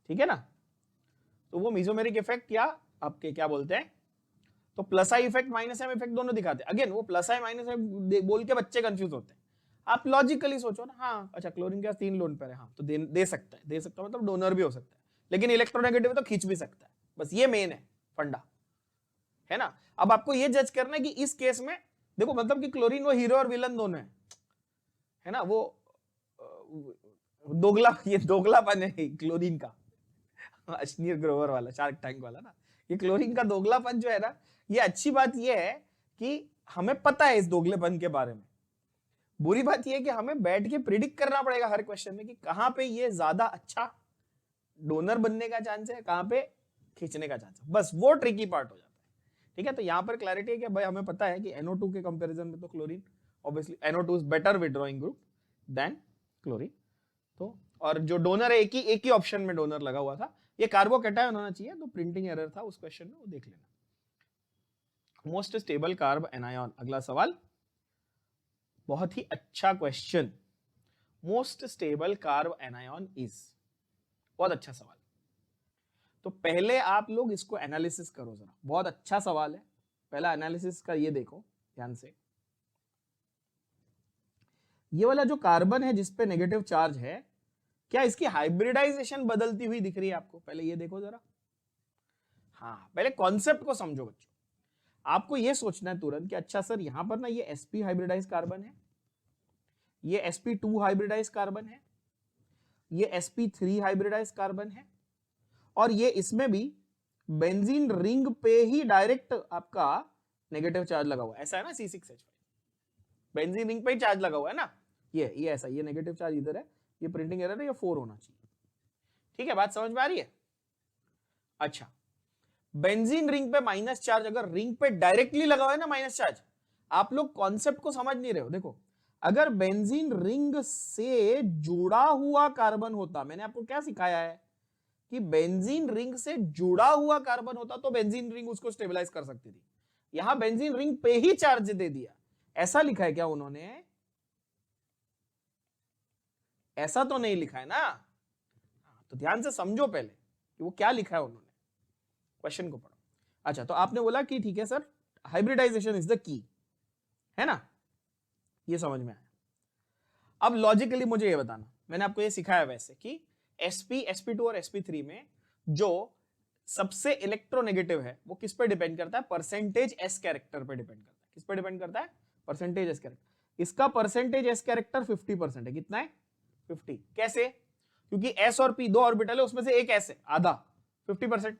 ठीक है ना। तो वो मेसोमेरिक इफेक्ट या आपके क्या बोलते हैं, तो plus I effect minus M effect दोनों दिखाते हैं। अगेन वो प्लस आई माइनस एम बोल के बच्चे कंफ्यूज होते हैं, आप लॉजिकली सोचो ना, हाँ अच्छा क्लोरीन के 3 लोन पेयर है, हाँ तो दे सकता है, दे सकता है मतलब डोनर भी हो सकता है, लेकिन इलेक्ट्रोनेगेटिव तो खींच भी सकता है, बस ये मेन है फंडा, है ना। अब आपको ये जज करना है कि इस केस में देखो, मतलब कि क्लोरीन वो हीरो और विलन दोनों है ना, वो दोगला, ये दोगलापन है क्लोरीन का, अश्नीर ग्रोवर वाला, शार्क टैंक वाला ना, ये क्लोरीन का दोगलापन जो है ना, ये अच्छी बात ये है कि हमें पता है इस दोगलेपन के बारे में। बुरी बात ये है कि हमें बैठ के प्रिडिक्ट करना पड़ेगा हर क्वेश्चन में कि कहां पे ये ज्यादा अच्छा डोनर बनने का चांस है, कहां पे खींचने का चांस है, बस वो ट्रिकी पार्ट हो जाता है, ठीक है। तो यहां पर क्लैरिटी है कि भाई हमें पता है कि NO2 के कंपैरिजन में तो chlorine obviously NO2 is better withdrawing group than chlorine. तो और जो डोनर है एक ही ऑप्शन में डोनर लगा हुआ था, ये कार्बोकैटायन होना चाहिए, तो प्रिंटिंग एरर था उस क्वेश्चन में, वो देख लेना। मोस्ट स्टेबल कार्ब एनायन, अगला सवाल, बहुत ही अच्छा question, most stable carb anion is, बहुत अच्छा सवाल। तो पहले आप लोग इसको एनालिसिस करो जरा, बहुत अच्छा सवाल है, पहला एनालिसिस का ये देखो ध्यान से। ये वाला जो कार्बन है जिसपे नेगेटिव चार्ज है, क्या इसकी हाइब्रिडाइजेशन बदलती हुई दिख रही है आपको, पहले ये देखो जरा। हाँ पहले कॉन्सेप्ट को समझो बच्चों, आपको ये सोचना है तुरंत कि अच्छा सर यहां पर ना ये sp हाइब्रिडाइज कार्बन है, ये sp2 हाइब्रिडाइज कार्बन है, ये sp3 हाइब्रिडाइज कार्बन है, और ये इसमें भी बेंजीन रिंग पे ही डायरेक्ट आपका नेगेटिव चार्ज लगा हुआ है, ऐसा है ना C6H5, बेंजीन रिंग पे ही चार्ज लगा हुआ है ना, ये ऐसा, ये नेगेटिव चार्ज इधर है, ये प्रिंटिंग एरर है, ये 4 होना चाहिए। ठीक है, बात समझ में आ रही है? अच्छा, बेंजीन रिंग पे माइनस चार्ज अगर रिंग पे डायरेक्टली लगा हुआ है ना माइनस चार्ज, आप लोग कॉन्सेप्ट को समझ नहीं रहे हो। देखो, अगर बेंजीन रिंग से जुड़ा हुआ कार्बन होता, मैंने आपको क्या सिखाया है कि बेंजीन रिंग से जुड़ा हुआ कार्बन होता तो बेंजीन रिंग उसको स्टेबलाइज कर सकती थी। यहां बेंजीन रिंग पे ही चार्ज दे दिया, ऐसा लिखा है क्या उन्होंने? ऐसा तो नहीं लिखा है ना, तो ध्यान से समझो पहले कि वो क्या लिखा है उन्होंने, क्वेश्चन को पढ़ो। अच्छा, तो आपने बोला कि ठीक है sir, hybridisation is the key, है ना, ये समझ में आया। अब लॉजिकली मुझे ये बताना, मैंने आपको ये सिखाया वैसे कि sp, sp2 और sp3 में जो सबसे इलेक्ट्रोनेगेटिव है वो किस पे डिपेंड करता है? परसेंटेज s कैरेक्टर पे डिपेंड करता है। किस पे डिपेंड करता है? Percentage s character. इसका परसेंटेज s कैरेक्टर 50% है। कितना है? 50। कैसे? क्योंकि s और p दो ऑर्बिटल है, उसमें से एक s है, आधा, 50%।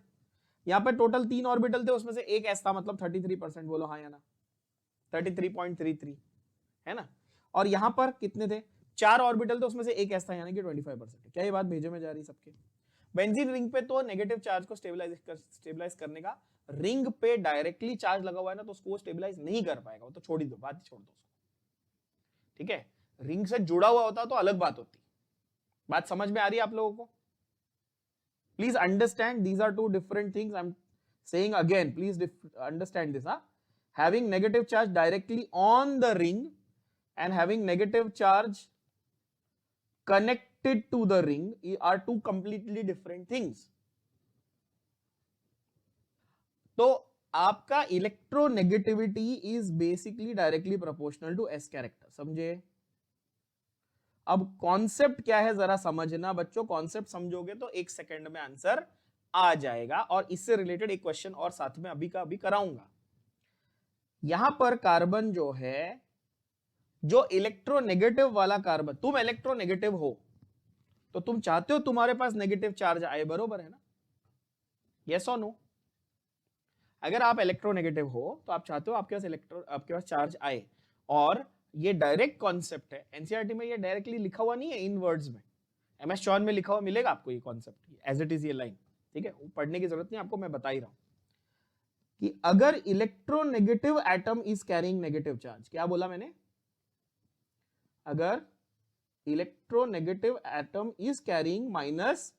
यहां पर टोटल 3 ऑर्बिटल थे, उसमें से एक s था, मतलब 33%। बोलो हाँ या ना? 33.33 है ना। और यहां पर कितने थे? 4 ऑर्बिटल थे, उसमें से एक s था, यानी कि 25%। क्या ये बात भेजे में जा रही सबके? बेंजीन रिंग पे तो नेगेटिव चार्ज को स्टेबलाइज करने का, रिंग पे डायरेक्टली चार्ज लगा हुआ है ना, तो उसको स्टेबलाइज नहीं कर पाएगा, वो तो छोड़ ही दो, बात ही छोड़ दो उसको। ठीक है, रिंग से जुड़ा हुआ होता तो अलग बात होती। बात समझ में आ रही है आप लोगों को? Please understand, these are two different things. I am saying again, please understand this. Having negative charge directly on the ring and having negative charge connected to the ring are two completely different things. तो आपका electronegativity is basically directly proportional to S character, समझे? अब concept क्या है जरा समझना बच्चों, concept समझोगे तो 1 सेकंड में आंसर आ जाएगा। और इससे रिलेटेड एक क्वेश्चन और साथ में अभी का अभी कराऊंगा। यहां पर कार्बन जो है, जो इलेक्ट्रोनेगेटिव वाला कार्बन, तुम इलेक्ट्रोनेगेटिव हो तो तुम चाहते हो तुम्हारे पास नेगेटिव चार्ज आए, बरोबर है ना? यस और नो? अगर आप इलेक्ट्रोनेगेटिव हो तो आप चाहते हो आपके पास चार्ज आए। और ये डायरेक्ट कॉन्सेप्ट है, एनसीईआरटी में ये डायरेक्टली लिखा हुआ नहीं है इन वर्ड्स में, एमएस चौहान में लिखा हुआ मिलेगा आपको ये कॉन्सेप्ट एज इट इज, ये लाइन। ठीक है, पढ़ने की जरूरत नहीं आपको, मैं बता ही रहा हूं कि अगर electronegative atom is carrying negative charge, क्या बोला मैंने? अगर electronegative atom is carrying minus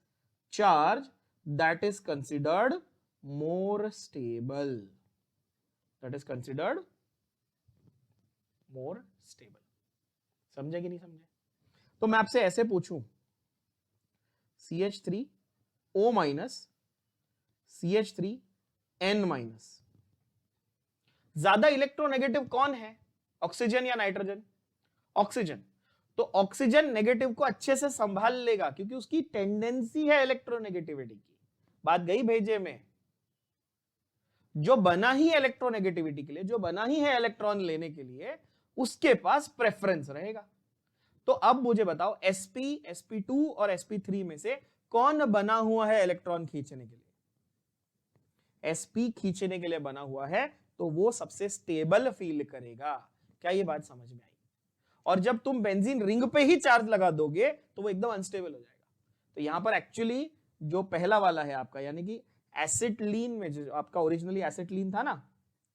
charge, that is considered more stable, that is considered more stable. समझे कि नहीं समझे? तो मैं आपसे ऐसे पूछूं, CH3O माइनस, CH3N माइनस, ज्यादा इलेक्ट्रोनेगेटिव कौन है, ऑक्सीजन या नाइट्रोजन? ऑक्सीजन। तो ऑक्सीजन नेगेटिव को अच्छे से संभाल लेगा क्योंकि उसकी टेंडेंसी है इलेक्ट्रोनेगेटिविटी की। बात गई भेजे में? जो बना ही इलेक्ट्रोनेगेटिविटी के लिए, जो बना ही है इलेक्ट्रॉन लेने के लिए, उसके पास प्रेफरेंस रहेगा। तो अब मुझे बताओ sp, sp2 और sp3 में से कौन बना हुआ है इलेक्ट्रॉन खींचने के लिए? sp खींचने के लिए बना हुआ है, तो वो सबसे स्टेबल फील करेगा। क्या ये बात समझ में आई? और जब तुम बेंजीन रिंग पे ही चार्ज लगा दोगे तो वो एकदम अनस्टेबल हो जाएगा। तो यहां पर एक्चुअली जो पहला वाला है आपका, यानी कि एसिटिलीन में, जो आपका ओरिजिनली एसिटिलीन था ना,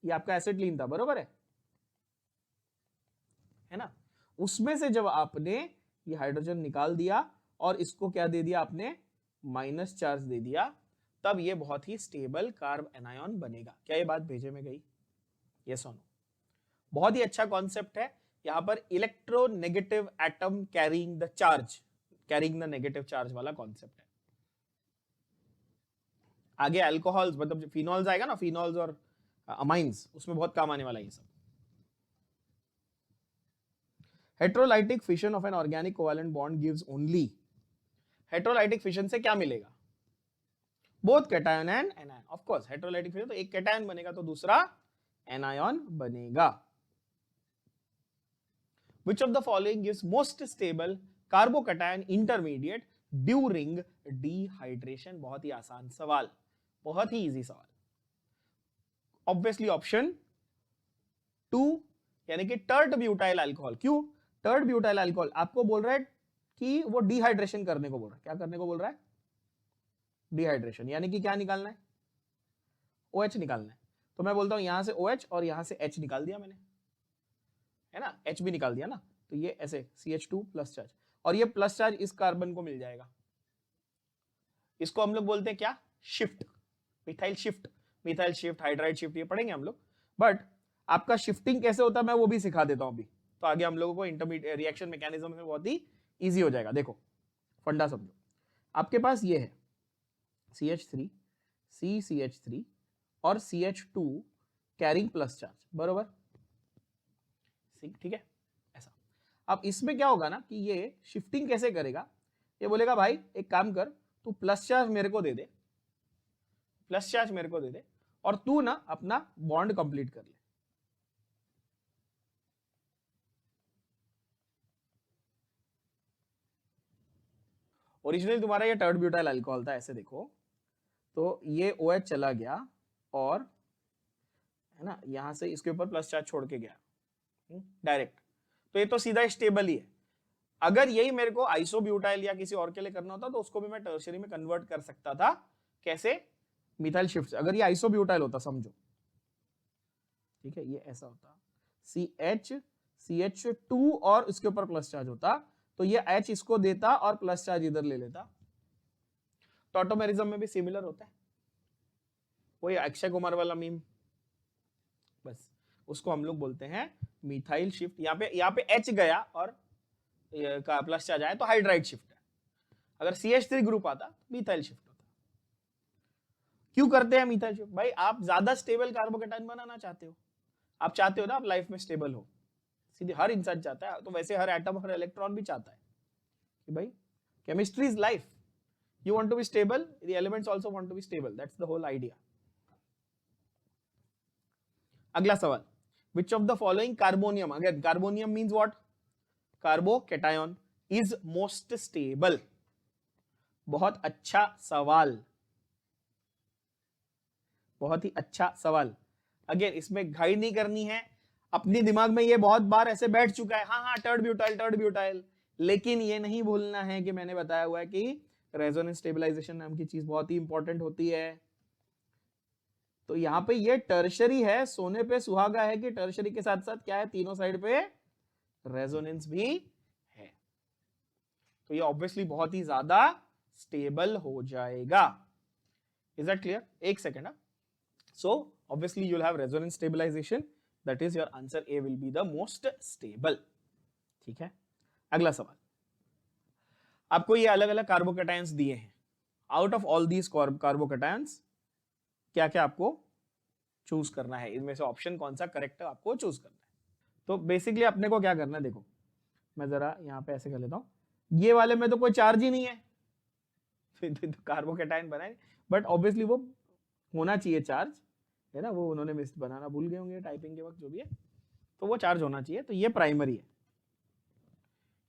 ये आपका एसिटिलीन था, बरोबर है ना? उसमें से जब आपने ये हाइड्रोजन निकाल दिया और इसको क्या दे दिया आपने? माइनस चार्ज दे दिया, तब ये बहुत ही स्टेबल कार्ब एनायन बनेगा। क्या ये बात भेजे में गई? यस और नो? बहुत ही अच्छा कॉन्सेप्ट है। यहां पर electronegative atom carrying the charge, carrying the negative charge वाला कॉन्सेप्ट है। आगे अल्कोहल्स, मतलब फिनॉल्स आएगा ना, फिनॉल्स और अमाइंस, उसमें बहुत काम आने वाला है ये सब। Heterolytic fission of an organic covalent bond gives only, heterolytic fission से क्या मिलेगा? Both cation and anion. Of course heterolytic fission तो एक कैटायन बनेगा तो दूसरा एनायन बनेगा। Which of the following gives most stable carbocation intermediate during dehydration? बहुत ही आसान सवाल, बहुत ही इजी सवाल। ऑब्वियसली ऑप्शन 2 यानी कि टर्ट ब्यूटाइल अल्कोहल। क्यों? टर्ट ब्यूटाइल अल्कोहल आपको बोल रहा है कि वो डिहाइड्रेशन करने को बोल रहा है। क्या करने को बोल रहा है? डिहाइड्रेशन, यानी कि क्या निकालना है? OH निकालना है। तो मैं बोलता हूं यहां से OH और यहां से H निकाल दिया मैंने, है ना, H भी निकाल दिया ना, तो ये ऐसे CH2 प्लस चार्ज, और ये प्लस चार्ज इस कार्बन को मिल जाएगा। इसको हम लोग बोलते हैं क्या? Shift, methyl shift, methyl shift, hydride shift, ये पढ़ेंगे हम लोग। बट आपका शिफ्टिंग कैसे होता है मैं वो भी सिखा देता हूं अभी, तो आगे हम लोगों को इंटरमीडिएट रिएक्शन मैकेनिज्म में बहुत ही इजी हो जाएगा। देखो फंडा समझो, आपके पास ये है CH3, CCH3 और CH2 कैरिंग प्लस चार्ज, बरोबर, ठीक है ऐसा। अब इसमें क्या होगा ना कि ये शिफ्टिंग कैसे करेगा, ये बोलेगा भाई एक काम कर, तू प्लस चार्ज मेरे को दे दे, प्लस चार्ज मेरे को दे दे, और तू ना अपना बॉन्ड कंप्लीट कर ले। ओरिजिनली तुम्हारा ये टर्ट ब्यूटाइल अल्कोहल था, ऐसे देखो, तो ये OH चला गया और है ना यहां से इसके ऊपर प्लस चार्ज छोड़ के गया डायरेक्ट, तो ये तो सीधा स्टेबल ही है। अगर यही मेरे को आइसोब्यूटाइल या किसी और के लिए करना होता तो उसको भी मैं टर्शियरी में कन्वर्ट कर सकता था। कैसे? मिथाइल शिफ्ट से। अगर ये आइसोब्यूटाइल होता समझो, ठीक है, ये ऐसा होता CH2 और उसके ऊपर प्लस चार्ज होता, तो ये H इसको देता और प्लस चार्ज इधर ले लेता। टॉटोमेरिज्म में भी सिमिलर होता है, वही अक्षय कुमार वाला मीम, बस उसको हम लोग बोलते हैं मिथाइल शिफ्ट। यहाँ पे H गया और का प्लस चार्ज आया तो हाइड्राइड शिफ्ट है। अगर CH3 ग्रुप आता तो मिथाइल शिफ्ट होता। क्यों करते हैं मिथाइल शिफ्ट? भाई आप ज्यादा स्टेबल कार्बोकेटाइन बनाना चाहते हो, आप चाहते हो ना आप लाइफ में स्टेबल हो, सीधे हर इंसान चाहता है, तो वैसे हर एटम हर इलेक्ट्रॉन भी चाहता है कि भाई chemistry is life, you want to be stable, the elements also want to be stable, that's the whole idea. अगला सवाल, which of the following carbonium, again carbonium means what? Carbocation is most stable। बहुत अच्छा सवाल, बहुत ही अच्छा सवाल। Again इसमें घाई नहीं करनी है, अपने दिमाग में ये बहुत बार ऐसे बैठ चुका है, हाँ टर्ट ब्यूटाइल टर्ट ब्यूटाइल, लेकिन ये नहीं भूलना है कि मैंने बताया हुआ है कि रेजोनेंस स्टेबलाइजेशन नाम की चीज बहुत ही इंपॉर्टेंट होती है। तो यहाँ पे ये टर्शरी है, सोने पे सुहागा है कि टर्शरी के साथ साथ क्या है, तीनों साइड पे रेजोनेंस भी है, तो ये ऑब्वियसली बहुत ही ज्यादा स्टेबल हो जाएगा। Is that clear? एक second. So obviously you will have resonance stabilization, that is your answer A will be the most stable. ठीक है, अगला सवाल, आपको ये अलग अलग कार्बोकेटायंस दिए हैं, आउट ऑफ ऑल दीज कार्बोकेटायंस क्या क्या आपको चूज करना है, इनमें से ऑप्शन कौन सा करेक्ट है आपको चूज करना है। तो बेसिकली अपने को क्या करना है, देखो मैं जरा यहाँ पे ऐसे कर लेता हूँ, ये वाले में तो कोई चार्ज ही नहीं है, तो कार्बोकेटायन बनाए, बट ऑब्वियसली वो होना चाहिए चार्ज, है ना, वो उन्होंने मिस बनाना भूल गए होंगे टाइपिंग के वक्त, जो भी है, तो वो चार्ज होना चाहिए, तो ये प्राइमरी है।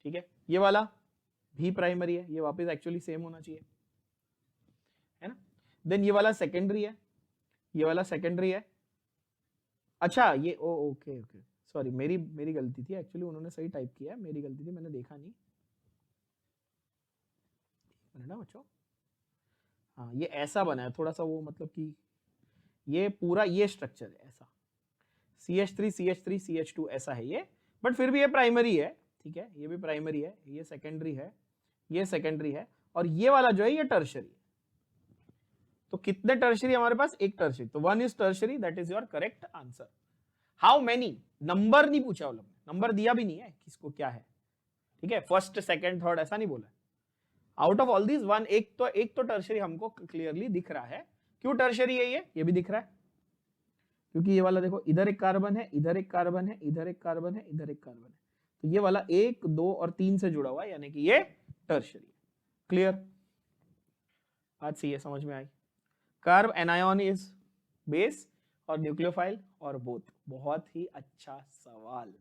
ठीक है, ये वाला भी प्राइमरी है, ये वापस एक्चुअली सेम होना चाहिए, है ना। देन ये वाला सेकेंडरी है, ये वाला सेकेंडरी है। अच्छा ये ओके ओके, सॉरी मेरी गलती थी, एक्चुअली उन्होंने सही टाइप किया है, मेरी गलती थी, मैंने देखा नहीं, ना बच्चों। हाँ ये ऐसा बना है थोड़ा सा, वो मतलब कि ये पूरा ये स्ट्रक्चर है ऐसा, CH3 CH3 CH2 ऐसा है ये, बट फिर भी ये प्राइमरी है। ठीक है, ये भी प्राइमरी है, ये सेकेंडरी है, ये सेकेंडरी है, और ये वाला जो है ये टर्शरी है। तो कितने टर्शरी हमारे पास? एक टर्शरी, तो 1 is tertiary, that is your correct answer. How many, number नहीं पूछा वो लोग, नंबर दिया भी नहीं है किसको क्या है। ठीक है, फर्स्ट सेकंड थर्ड ऐसा नहीं बोला, out of all this one, एक तो टर्शरी हमको क्लियरली दिख रहा है। क्यों टर्शरी है ये भी दिख रहा है, क्योंकि ये वाला देखो इधर एक कार्बन है, इधर एक कार्बन है, इधर एक कार्बन है, इधर एक कार्बन है, तो ये वाला 1 2 और 3 से जुड़ा हुआ है, यानी कि ये टर्शरी। क्लियर? आज से ये समझ में आई। कार्ब एनायन इज बेस और न्यूक्लियोफाइल और बोथ? बहुत ही अच्छा सवाल।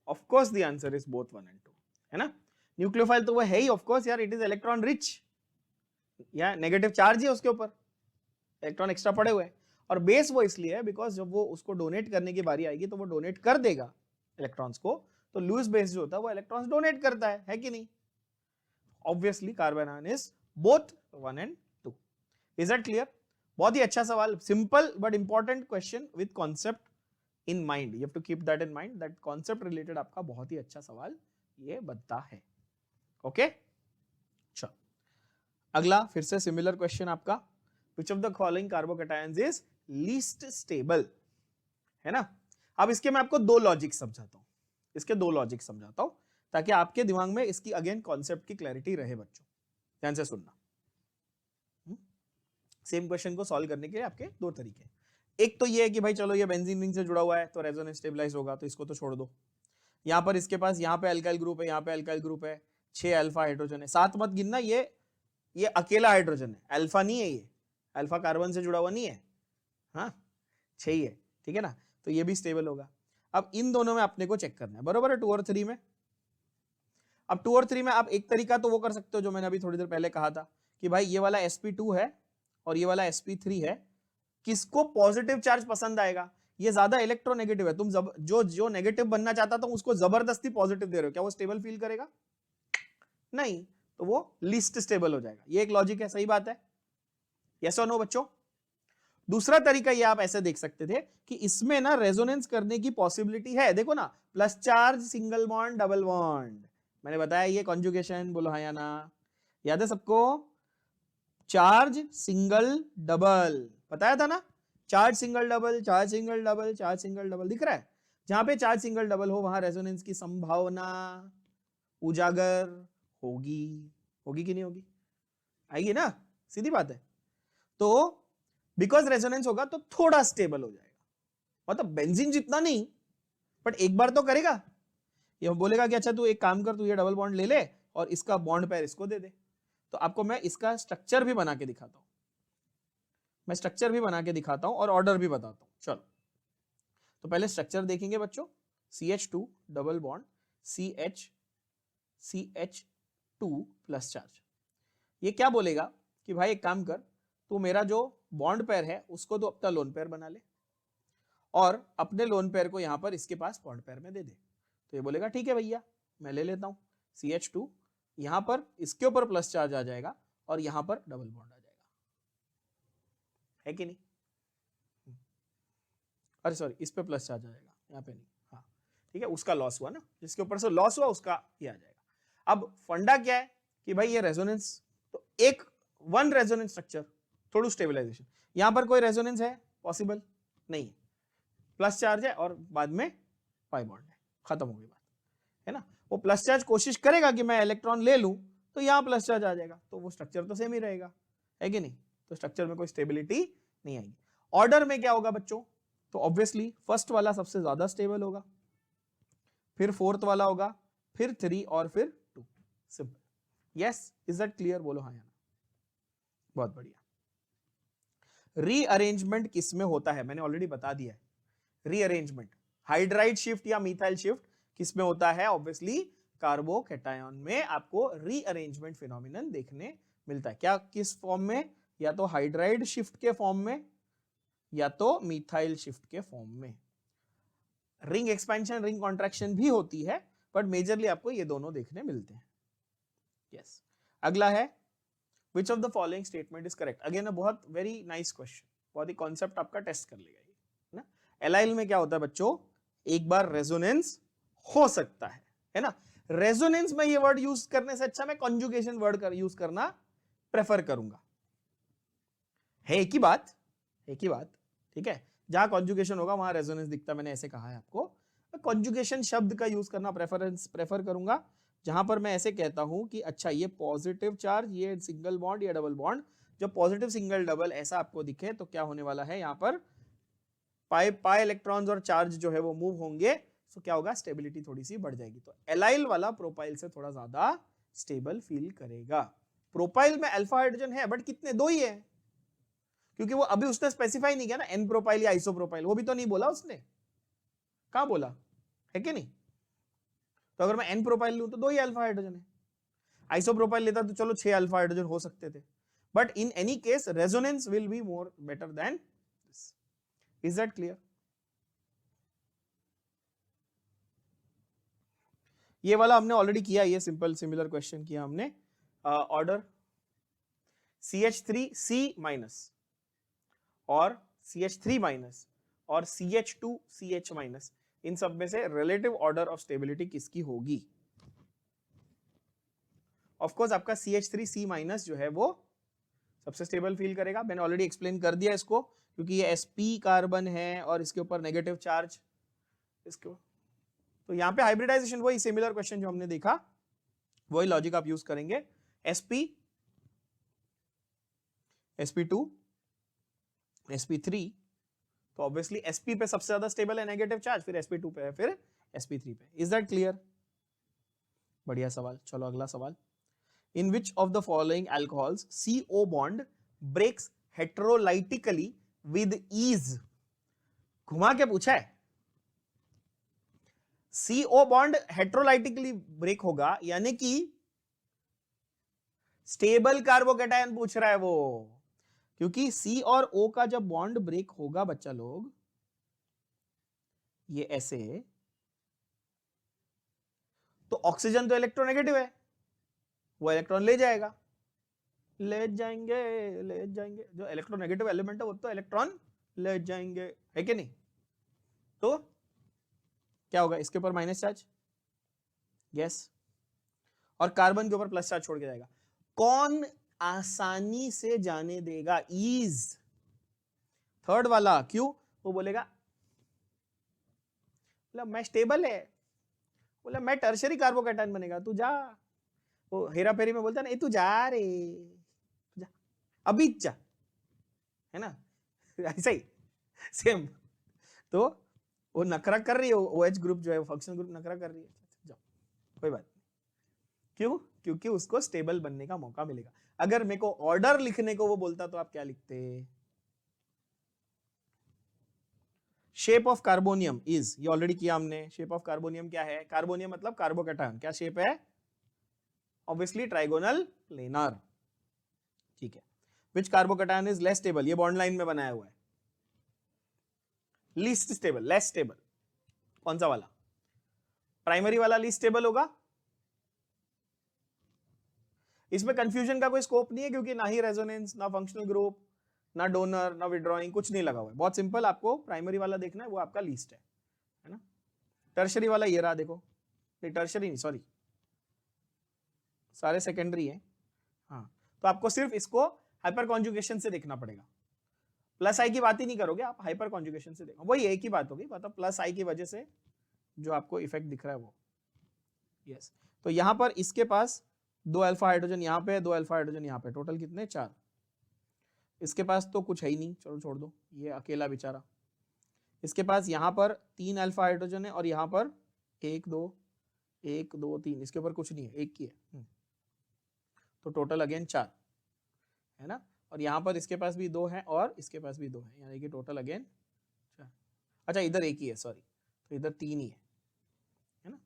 Of course the answer is both 1 and 2, है ना। न्यूक्लियोफाइल तो वो है ही ऑफ कोर्स यार, इट इज इलेक्ट्रॉन रिच, या नेगेटिव चार्ज है उसके ऊपर, इलेक्ट्रॉन एक्स्ट्रा पड़े हुए हैं। और बेस वो इसलिए है बिकॉज जब वो उसको डोनेट करने की बारी आएगी तो वो डोनेट कर देगा इलेक्ट्रॉन्स को, तो लुईस बेस जो होता है वो इलेक्ट्रॉन्स डोनेट करता है कि नहीं। Obviously carbanion is both 1 and 2। Is that clear? बहुत ही अच्छा सवाल, simple but important question with concept in mind, you have to keep that in mind, that concept related आपका बहुत ही अच्छा सवाल ये बनता है। ओके चलो अगला फिर से सिमिलर क्वेश्चन आपका, which of the following carbocations is least stable, है ना। अब इसके मैं आपको दो लॉजिक समझाता हूं, इसके दो लॉजिक समझाता हूं ताकि आपके दिमाग में इसकी अगेन कॉन्सेप्ट की क्लैरिटी रहे। बच्चों ध्यान से सुनना, सेम क्वेश्चन को सॉल्व करने के लिए आपके दो तरीके। एक तो ये है कि भाई चलो ये बेंजीन रिंग से जुड़ा हुआ है तो रेजोनेंस स्टेबलाइज होगा, तो इसको तो छोड़ दो। यहां पर इसके पास यहाँ पे अल्काइल ग्रुप है, यहाँ पे अल्काइल ग्रुप है, 6 अल्फा हाइड्रोजन है, 7 मत गिनना, ये अकेला हाइड्रोजन है, अल्फा नहीं है, ये अल्फा कार्बन से जुड़ा हुआ नहीं है, हाँ 6 ही है, ठीक है ना। तो ये भी स्टेबल होगा। अब इन दोनों में अपने को चेक करना है, बरोबर है, 2 और 3 में। अब 2 और 3 में आप एक तरीका तो वो कर सकते हो जो मैंने अभी थोड़ी देर पहले कहा था कि भाई ये वाला sp2 है और ये वाला sp3 है, किसको पॉजिटिव चार्ज पसंद आएगा? ये ज्यादा इलेक्ट्रोनेगेटिव है, तुम जो नेगेटिव बनना चाहता था उसको जबरदस्ती पॉजिटिव दे रहे हो, क्या वो स्टेबल फील करेगा? नहीं, तो वो लीस्ट स्टेबल हो जाएगा। ये एक लॉजिक है, सही बात है, यस और नो बच्चों। दूसरा तरीका ये आप ऐसे देख सकते थे कि इसमें ना रेजोनेंस करने की पॉसिबिलिटी है, देखो ना, plus charge single bond double bond, मैंने बताया ये कॉन्जुगेशन, बोलो हाँ या ना, याद है सबको? चार्ज सिंगल डबल बताया था ना, charge single double, charge single double, charge single double, दिख रहा है? जहां पे चार्ज सिंगल डबल हो वहां रेजोनेंस की संभावना उजागर होगी, होगी कि नहीं होगी? आएगी ना, सीधी बात है। तो बिकॉज रेजोनेंस होगा तो थोड़ा स्टेबल हो जाएगा, मतलब बेंजीन जितना नहीं, बट एक बार तो करेगा। ये बोलेगा कि अच्छा तू एक काम कर, तू ये डबल बॉन्ड ले ले और इसका बॉन्ड पेयर इसको दे दे। तो आपको मैं इसका स्ट्रक्चर भी बना के दिखाता हूं, मैं स्ट्रक्चर भी बना के दिखाता हूं और ऑर्डर भी बताता हूं। चलो तो पहले स्ट्रक्चर देखेंगे बच्चों, CH2 double bond CH2 plus charge. ये क्या बोलेगा कि भाई एक काम कर, तो मेरा जो बॉन्ड पेयर है उसको तो अपना लोन पेयर बना ले और अपने लोन पेयर को यहां पर इसके पास बॉन्ड पेयर में दे दे। तो ये बोलेगा ठीक है भैया मैं ले लेता हूं CH2, यहां पर इसके ऊपर प्लस चार्ज आ जाएगा और यहां पर डबल बॉन्ड आ जाएगा, है कि नहीं? अरे सॉरी, इस पे प्लस चार्ज आ जाएगा, यहाँ पे नहीं, हाँ ठीक है, उसका लॉस हुआ ना, जिसके ऊपर से लॉस हुआ उसका ये आ जाएगा। अब फंडा क्या है कि भाई ये रेजोनेंस, तो एक वन रेजोनेंस स्ट्रक्चर, थोड़ा स्टेबलाइजेशन, यहां पर कोई रेजोनेंस है पॉसिबल नहीं है, प्लस चार्ज है और बाद में पाई बॉन्ड है, खत्म हो गई बात, है ना। वो प्लस चार्ज कोशिश करेगा कि मैं इलेक्ट्रॉन ले लूं तो यहां प्लस चार्ज आ जाएगा, तो वो स्ट्रक्चर तो सेम ही रहेगा, है कि नहीं? तो स्ट्रक्चर में कोई स्टेबिलिटी नहीं आएगी। ऑर्डर में क्या होगा बच्चों? तो ऑब्वियसली फर्स्ट वाला सबसे ज्यादा स्टेबल होगा, फिर फोर्थ वाला होगा, फिर 3 और फिर 2, simple. Yes, is that clear? बोलो हाँ या ना। बहुत बढ़िया। रीअरेंजमेंट किसमें होता है? मैंने ऑलरेडी बता दिया है। रीअरेंजमेंट हाइड्राइड शिफ्ट या मिथाइल शिफ्ट किसमें होता है? ऑब्वियसली कार्बोकैटायन में आपको रीअरेंजमेंट फिनोमिनन देखने मिलता है। क्या, किस फॉर्म में? या तो हाइड्राइड शिफ्ट के फॉर्म में या तो मिथाइल शिफ्ट के फॉर्म में। रिंग एक्सपेंशन, रिंग कॉन्ट्रैक्शन भी होती है, बट मेजरली आपको ये दोनों देखने मिलते हैं। यस, अगला है Which of the following statement is correct? Again बहुत वेरी नाइस क्वेश्चन, बहुत ही कॉन्सेप्ट आपका टेस्ट कर लेगा ये ना। एलाइल में क्या होता है बच्चों? एक बार रेजोनेंस हो सकता है ना। रेजोनेंस में ये वर्ड यूज करने से अच्छा मैं कॉन्जुगेशन वर्ड यूज करना प्रेफर करूंगा। है एक ही बात, एक ही बात, ठीक है। जहां कॉन्जुगेशन होगा वहां रेजोनेंस दिखता, मैंने ऐसे कहा है आपको। कॉन्जुगेशन शब्द का यूज करना प्रेफर करूंगा, जहां पर मैं ऐसे कहता हूं कि अच्छा ये पॉजिटिव चार्ज, ये सिंगल बॉन्ड, ये डबल बॉन्ड, जब पॉजिटिव सिंगल डबल ऐसा आपको दिखे तो क्या होने वाला है? यहाँ पर पाई इलेक्ट्रॉन्स और चार्ज जो है वो मूव होंगे, तो क्या होगा? स्टेबिलिटी थोड़ी सी बढ़ जाएगी। तो एलाइल वाला प्रोपाइल से थोड़ा ज्यादा स्टेबल फील करेगा। प्रोपाइल में अल्फा हाइड्रोजन है बट कितने? 2 ही है, क्योंकि वो अभी उसने स्पेसिफाई नहीं किया ना एन प्रोपाइल या आइसोप्रोपाइल, वो भी तो नहीं बोला उसने, कहां बोला है कि नहीं। तो अगर मैं एन प्रोपाइल लूं तो 2 ही अल्फा हाइड्रोजन है, आइसोप्रोपाइल लेता तो चलो 6 अल्फा हाइड्रोजन हो सकते थे, but in any case resonance will be more better than this. Is that clear? ये वाला हमने ऑलरेडी किया, ये सिंपल सिमिलर क्वेश्चन किया हमने। ऑर्डर CH3C माइनस और CH3 माइनस और CH2CH माइनस, इन सब में से रिलेटिव ऑर्डर ऑफ स्टेबिलिटी किसकी होगी? ऑफ कोर्स आपका CH3C माइनस जो है वो सबसे स्टेबल फील करेगा, मैंने ऑलरेडी एक्सप्लेन कर दिया इसको, क्योंकि ये sp कार्बन है और इसके ऊपर नेगेटिव चार्ज इसको, तो यहाँ पे हाइब्रिडाइजेशन वही सिमिलर क्वेश्चन जो हमने देखा वही लॉजिक आप यूज करेंगे। sp sp2 sp3, तो ऑब्वियसली sp पे सबसे ज्यादा स्टेबल है नेगेटिव चार्ज, फिर sp2 पे है, फिर sp3 पे। Is that clear? बढ़िया सवाल। चलो अगला सवाल। In which of the following alcohols CO bond breaks heterolytically with ease? घुमा के पूछा है। CO बॉन्ड हेट्रोलाइटिकली ब्रेक होगा, यानी कि स्टेबल कार्बोकैटायन पूछ रहा है वो, क्योंकि C और O का जब बॉन्ड ब्रेक होगा बच्चा लोग, ये ऐसे, तो ऑक्सीजन तो इलेक्ट्रोनेगेटिव है, वो इलेक्ट्रॉन ले जाएगा, ले जाएंगे, जो इलेक्ट्रोनेगेटिव एलिमेंट है वो तो इलेक्ट्रॉन ले जाएंगे, है कि नहीं। तो क्या होगा, इसके ऊपर माइनस चार्ज, यस, और कार्बन के ऊपर प्लस चार्ज छोड़ के जाएगा। कौन आसानी से जाने देगा? ईज, थर्ड वाला। क्यों? वो बोलेगा, बोला मैं स्टेबल है, बोला मैं टर्शरी कार्बोकैटायन बनेगा, तू जा। वो हेरा फेरी में बोलता ना, तू जा रे, तू जा, अभी जा, है ना, ऐसा ही सेम। तो वो नखरा कर रही है, OH ग्रुप जो है, फंक्शनल ग्रुप नखरा कर रही है, जाओ कोई बात नहीं। क्यों? क्योंकि उसको स्टेबल बनने का मौका मिलेगा। अगर मेरे को ऑर्डर लिखने को वो बोलता तो आप क्या लिखते? शेप ऑफ कार्बोनियम इज, ये ऑलरेडी किया हमने। शेप ऑफ कार्बोनियम क्या है? कार्बोनियम मतलब कार्बोकैटायन, क्या शेप है? ऑब्वियसली ट्राइगोनल प्लेनर, ठीक है। विच कार्बोकैटायन इज लेस स्टेबल? ये बॉन्ड लाइन में बनाया हुआ है। लीस्ट स्टेबल, लेस स्टेबल, कौन सा वाला? प्राइमरी वाला लीस्ट स्टेबल होगा। इसमें कंफ्यूजन का कोई स्कोप नहीं है, क्योंकि ना ही रेजोनेंस, ना फंक्शनल ग्रुप, ना डोनर, ना विड्रॉइंग, कुछ नहीं लगा हुआ है। बहुत सिंपल, आपको प्राइमरी वाला देखना है, वो आपका लीस्ट है ना। टर्शरी वाला ये रहा, देखो, नहीं टर्शरी नहीं, सॉरी, सारे सेकेंडरी है। हाँ, तो आपको सिर्फ इसको हाइपर कॉन्जुगेशन से देखना पड़ेगा। प्लस आई की बात ही नहीं करोगे आप, हाइपर कॉन्जुगेशन से देखो, वही एक ही बात होगी, मतलब प्लस आई की वजह से जो आपको इफेक्ट दिख रहा है वो। यस, तो यहां पर इसके पास 2 अल्फा हाइड्रोजन यहाँ पे, 2 अल्फा हाइड्रोजन यहाँ पे, टोटल कितने? 4। इसके पास तो कुछ है ही नहीं, चलो छोड़ दो, ये अकेला बेचारा। इसके पास यहाँ पर 3 अल्फा हाइड्रोजन है और यहाँ पर 1 2 3, इसके ऊपर कुछ नहीं है, एक ही है, तो टोटल अगेन 4 है ना। और यहाँ पर इसके पास भी 2 है और इसके पास भी 2 है, यानी कि टोटल अगेन 4। अच्छा, इधर एक ही है, सॉरी, तो इधर 3 ही है ना।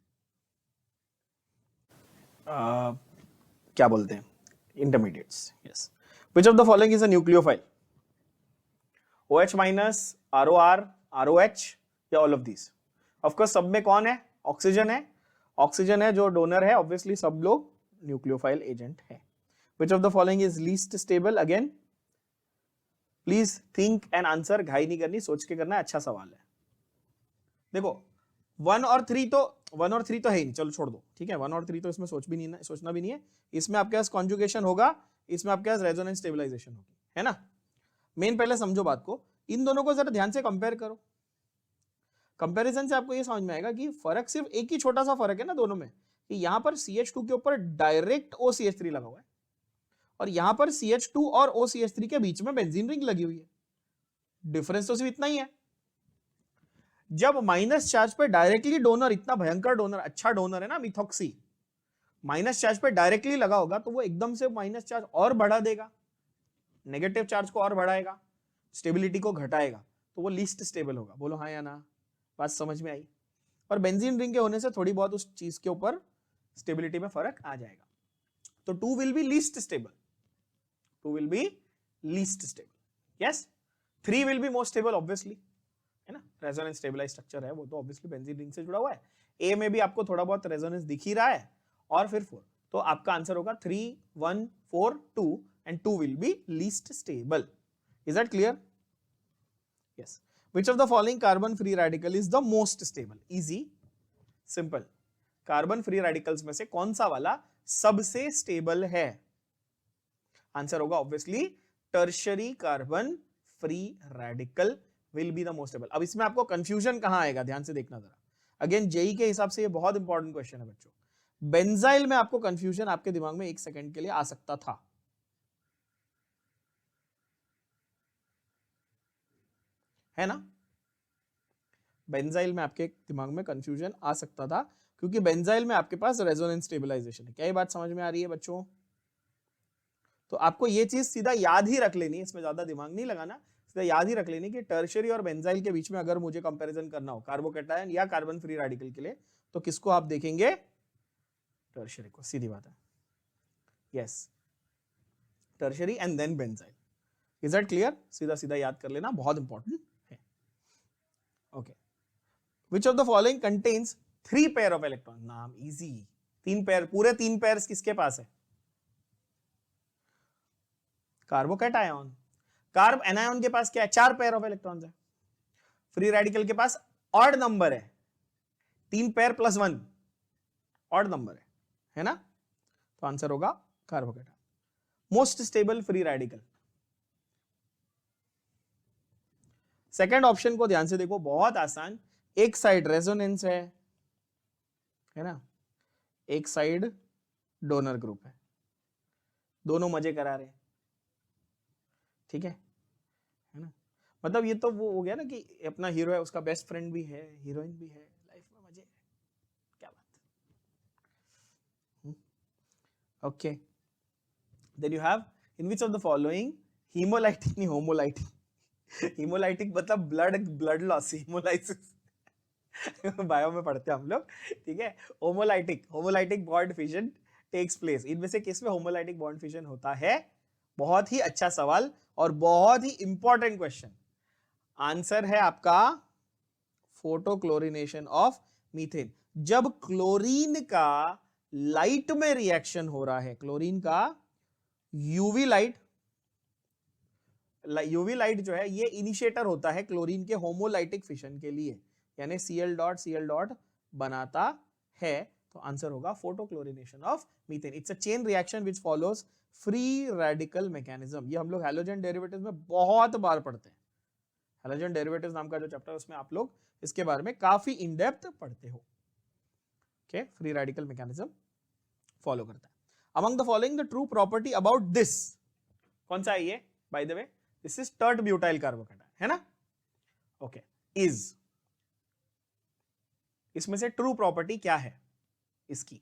क्या बोलते हैं, intermediates. Yes, which of the following is a nucleophile? OH minus, ROR, ROH या all of these? Of course सब में कौन है? ऑक्सीजन है, ऑक्सीजन है जो डोनर है, ऑब्वियसली सब लोग न्यूक्लियोफाइल एजेंट है। Which of the following is least stable? Again, please think and answer, घाई नहीं करनी, सोच के करना है, अच्छा सवाल है। देखो 1 और 3 तो है ही नहीं, चलो छोड़ दो, ठीक है। 1 और 3 तो इसमें सोचना भी नहीं है। इसमें आपके पास कॉन्जुगेशन होगा, इसमें आपके पास रेजोनेंस स्टेबलाइजेशन होगी, है ना। मेन पहले समझो बात को, इन दोनों को जरा ध्यान से कंपेयर करो। कंपैरिजन से आपको ये समझ में आएगा कि फर्क सिर्फ एक ही छोटा सा फर्क है ना दोनों में, कि यहां पर CH2 के ऊपर डायरेक्ट OCH3 लगा हुआ है और यहां पर CH2 और OCH3 के बीच में बेंजीन रिंग लगी हुई है। डिफरेंस तो सिर्फ इतना ही है। जब माइनस चार्ज पे डायरेक्टली डोनर, इतना भयंकर डोनर, अच्छा डोनर है ना मिथॉक्सी, माइनस चार्ज पे डायरेक्टली लगा होगा तो वो एकदम से माइनस चार्ज और बढ़ा देगा, नेगेटिव चार्ज को और बढ़ाएगा। स्टेबिलिटी को घटाएगा तो वो लीस्ट स्टेबल होगा। बोलो हाँ या ना, बात समझ में आई? और बेंजीन रिंग के होने से थोड़ी बहुत उस चीज के ऊपर स्टेबिलिटी में फर्क आ जाएगा। तो 2 will be least stable, 2 will be least stable, yes. 3 will be more stable obviously, है ना, रेजोनेंस स्टेबलाइज स्ट्रक्चर है वो, तो ऑब्वियसली बेंजीन रिंग से जुड़ा हुआ है। ए में भी आपको थोड़ा बहुत रेजोनेंस दिख ही रहा है, और फिर 4, तो आपका आंसर होगा 3, 1, 4, 2 and 2 will be least stable. Is that clear? Yes. Which of the following carbon free radical is the most stable? Easy, simple. Carbon free radicals में से कौन सा वाला सबसे स्टेबल है? आंसर होगा obviously tertiary carbon free radical will be the most stable. अब इसमें आपको कंफ्यूजन कहां आएगा, ध्यान से देखना जरा। अगेन जेई के हिसाब से ये बहुत इंपॉर्टेंट क्वेश्चन है बच्चों। बेंजाइल में आपको कंफ्यूजन आपके दिमाग में 1 सेकंड के लिए आ सकता था, है ना? बेंजाइल में आपके दिमाग में कंफ्यूजन आ सकता था क्योंकि बेंजाइल में आपके पास रेजोनेंस स्टेबलाइजेशन है। क्या ये बात समझ में आ रही है बच्चों? तो आपको ये चीज सीधा याद ही रख लेनी है, इसमें ज्यादा दिमाग नहीं लगाना, सीधा याद ही रख लेनी कि टर्शियरी और बेंजाइल के बीच में अगर मुझे कंपैरिजन करना हो कार्बोकैटायन या कार्बन फ्री रेडिकल के लिए, तो किसको आप देखेंगे? टर्शियरी को, सीधी बात है। Yes, tertiary and then benzyl. Is that clear? सीधा सीधा याद कर लेना, बहुत इंपॉर्टेंट है। Okay, which of the following contains 3 pair of electron? नाम इजी, 3 पेयर, पूरे 3 पेयर किसके पास है? कार्बोकैटायन। कार्ब एनायन के पास क्या है? 4 पेयर ऑफ इलेक्ट्रॉन्स है। फ्री रेडिकल के पास ऑड नंबर है, 3 पेयर प्लस 1 ऑड नंबर है ना? तो आंसर होगा carbocation. Most stable free radical. Second option को ध्यान से देखो, बहुत आसान। एक साइड रेजोनेंस है ना, एक साइड डोनर ग्रुप है, दोनों मजे करा रहे हैं, ठीक है ना? मतलब ये तो वो हो गया ना कि अपना हीरो है, उसका बेस्ट फ्रेंड भी है, हीरोइन भी है, लाइफ में मजे है, क्या बात। Okay, then you have in which of the following hemolytic नहीं होमोलाइटिक, हीमोलाइटिक मतलब ब्लड लॉस, हीमोलाइसिस बायो में पढ़ते हैं हम लोग, ठीक है। Homolytic bond fission takes place. इनमें से किस में होमोलाइटिक बॉन्ड फिजन होता है? बहुत ही अच्छा सवाल और बहुत ही इंपॉर्टेंट क्वेश्चन। आंसर है आपका फोटोक्लोरिनेशन ऑफ मीथेन। जब क्लोरीन का लाइट में रिएक्शन हो रहा है, क्लोरीन का यूवी लाइट जो है ये इनिशिएटर होता है क्लोरीन के होमोलाइटिक फिशन के लिए, यानी Cl बनाता है। तो आंसर होगा photochlorination of methane. It's a chain reaction which follows free radical mechanism. ये हम लोग हैलोजन डेरिवेटिव्स में बहुत बार पढ़ते हैं। हैलोजन डेरिवेटिव्स नाम का जो चैप्टर है उसमें आप लोग इसके बारे में काफी इन डेप्थ पढ़ते हो। Okay, free radical mechanism follow करता है। Among the following the true property about this, कौन सा है ये? By the way this is tert butyl carbocation, है ना? ओके, इज, इसमें से ट्रू प्रॉपर्टी क्या है इसकी?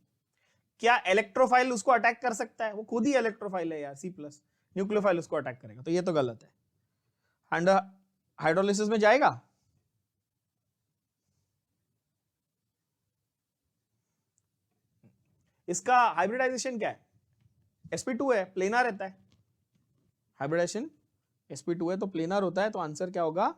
क्या इलेक्ट्रोफाइल उसको अटैक कर सकता है? वो खुद ही इलेक्ट्रोफाइल है यार, C+, न्यूक्लियोफाइल उसको अटैक करेगा, तो ये तो गलत है। एंड हाइड्रोलिसिस में जाएगा? इसका हाइब्रिडाइजेशन क्या है? sp2 है, प्लेनर रहता है। हाइब्रिडाइजेशन sp2 है तो प्लेनर होता है, तो आंसर क्या होगा?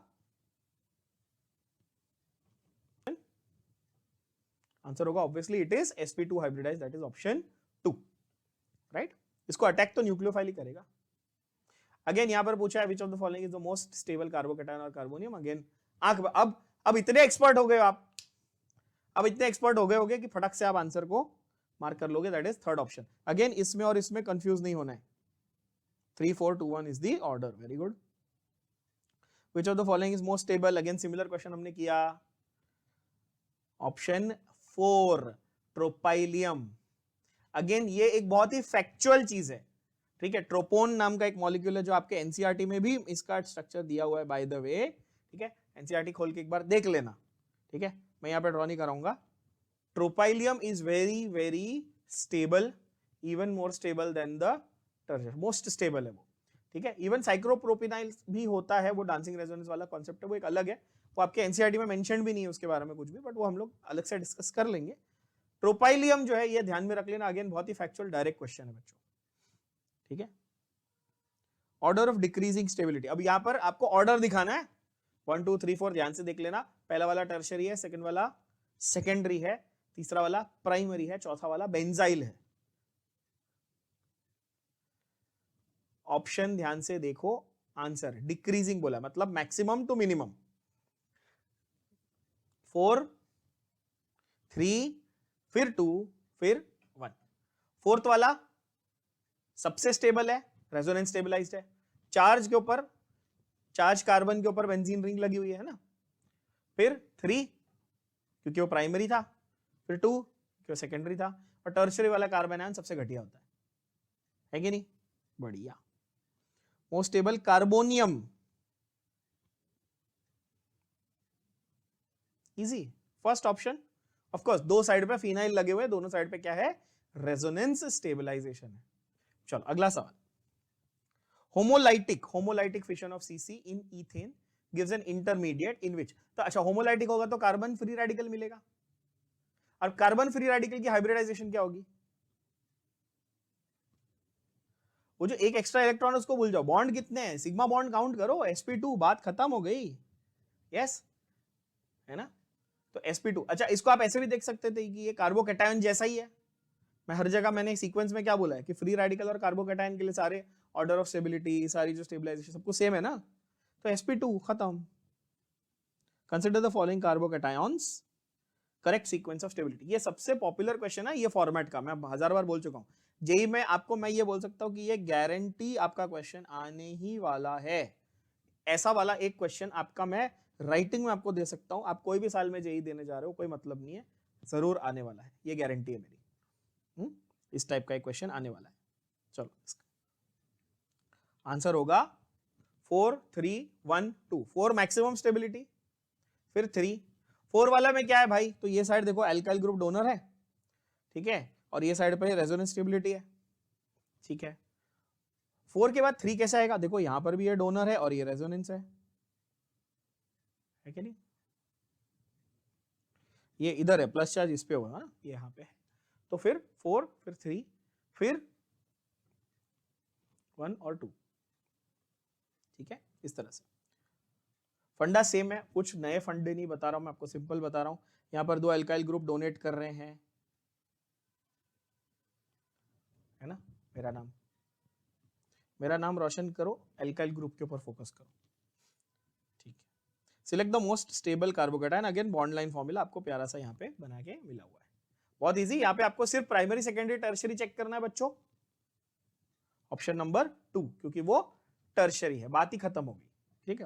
आंसर होगा obviously it is sp2 hybridize, that is option 2, right. इसको अटैक तो न्यूक्लियोफाइल ही करेगा। अगेन यहां पर पूछा है which of the following is the most stable carbocation और कार्बोनियम। अगेन अब इतने एक्सपर्ट हो गए आप, अब इतने एक्सपर्ट हो गए होगे कि फटक से आप आंसर को मार्क कर लोगे, that is third option. Again इसमें और इसमें कंफ्यूज नहीं होना है, 3 4 2 1 is the order. Very good. Which of the following is most stable? Again similar question हमने किया। ऑप्शन 4 ट्रोपाइलियम। अगेन ये एक बहुत ही फैक्चुअल चीज है, ठीक है। ट्रोपोन नाम का एक मॉलिक्यूल है जो आपके एनसीईआरटी में भी इसका स्ट्रक्चर दिया हुआ है बाय द वे, ठीक है। एनसीईआरटी खोल के एक बार देख लेना, ठीक है। मैं यहां पे ड्रॉ नहीं कराऊंगा। Tropylium is very very stable, even more stable than the tertiary, most stable है वो। ठीक है। इवन साइक्लोप्रोपिनाइल भी होता है, वो डांसिंग रेजोनेंस वाला कॉन्सेप्ट है, वो एक अलग है, वो आपके एनसीईआरटी में मेंशन भी नहीं है उसके बारे में कुछ भी, बट वो हम लोग अलग से डिस्कस कर लेंगे। ट्रोपाइलियम जो है ये ध्यान में रख लेना, अगेन बहुत ही फैक्चुअल डायरेक्ट क्वेश्चन है बच्चों, ठीक है। ऑर्डर ऑफ डिक्रीजिंग स्टेबिलिटी, अब यहां पर आपको ऑर्डर दिखाना है, 1 2 3 4 ध्यान से देख लेना। पहला वाला टर्शरी है, सेकंड वाला सेकेंडरी है, तीसरा वाला प्राइमरी है, चौथा वाला बेंजाइल है। ऑप्शन ध्यान से देखो, आंसर डिक्रीजिंग बोला मतलब मैक्सिमम टू मिनिमम। 4 3 फिर 2 फिर 1। फोर्थ वाला सबसे स्टेबल है, रेजोनेंस स्टेबलाइज्ड है। चार्ज के ऊपर, चार्ज कार्बन के ऊपर बेंजीन रिंग लगी हुई है ना। फिर 3 क्योंकि वो प्राइमरी था, फिर 2 क्योंकि वो सेकेंडरी था, और टर्शरी वाला कार्बन आयन सबसे घटिया होता है कि नहीं? बढ़िया। Most stable carbonium, easy, first option. Of course दो साइड पे फिनाइल लगे हुए, दोनों साइड पे क्या है? रेजोनेंस स्टेबलाइजेशन है। चलो अगला सवाल। Homolytic fission of CC in ethane gives an intermediate in which. तो अच्छा, होमोलाइटिक होगा तो कार्बन फ्री रेडिकल मिलेगा, और कार्बन फ्री रेडिकल की हाइब्रिडाइजेशन क्या होगी? वो जो एक एक्स्ट्रा इलेक्ट्रॉन उसको भूल जाओ, बॉन्ड कितने हैं, सिग्मा बॉन्ड काउंट करो, sp2, बात खत्म हो गई। यस, है ना? तो sp2, अच्छा इसको आप ऐसे भी देख सकते थे कि ये कार्बोकैटायन जैसा ही है। मैं हर जगह मैंने सीक्वेंस में क्या बोला है कि फ्री रेडिकल और कार्बोकैटायन के लिए सारे ऑर्डर ऑफ स्टेबिलिटी, सारी जो स्टेबलाइजेशन सब कुछ सेम है ना। तो sp2 खत्म। Consider the following carbocations, correct sequence of stability. ये सबसे पॉपुलर क्वेश्चन है ये फॉर्मेट का, मैं 1000 बार बोल चुका हूं। जेई में आपको मैं ये बोल सकता हूं कि ये गारंटी आपका क्वेश्चन आने ही वाला है। ऐसा वाला एक क्वेश्चन आपका मैं राइटिंग में आपको दे सकता हूं। आप कोई भी साल में जेई देने जा रहे हो, कोई मतलब नहीं है, जरूर आने वाला है, ये गारंटी है मेरी। इस टाइप का एक क्वेश्चन आने वाला है। चलो आंसर होगा 4 3 1 2। 4 मैक्सिमम स्टेबिलिटी, फिर 3। 4 वाला में क्या है भाई? तो ये साइड देखो एल्काइल ग्रुप डोनर है, ठीक है, और ये साइड पे रेजोनेंस स्टेबिलिटी है, ठीक है। 4 के बाद 3 कैसे आएगा? देखो यहां पर भी ये डोनर है और ये रेजोनेंस है कि नहीं? ये इधर है, प्लस चार्ज इस पे होगा ना, ये यहां पे है। तो फिर 4 फिर 3 फिर 1 और 2, ठीक है, इस तरह से। फंडा सेम है, कुछ नए फंडे नहीं बता रहा हूं मैं आपको, सिंपल बता रहा हूं। यहां पर 2 एल्काइल ग्रुप डोनेट कर रहे हैं, है ना। मेरा नाम रोशन करो, एल्काइल ग्रुप के ऊपर फोकस करो, ठीक है। Select the most stable carbocation, again bond line formula आपको प्यारा सा यहाँ पे बना के मिला हुआ है, बहुत इजी। यहाँ पे आपको सिर्फ प्राइमरी सेकेंडरी टर्शरी चेक करना है बच्चों, ऑप्शन नंबर 2, क्योंकि वो टर्शरी है, बात ही खत्म होगी, ठीक है।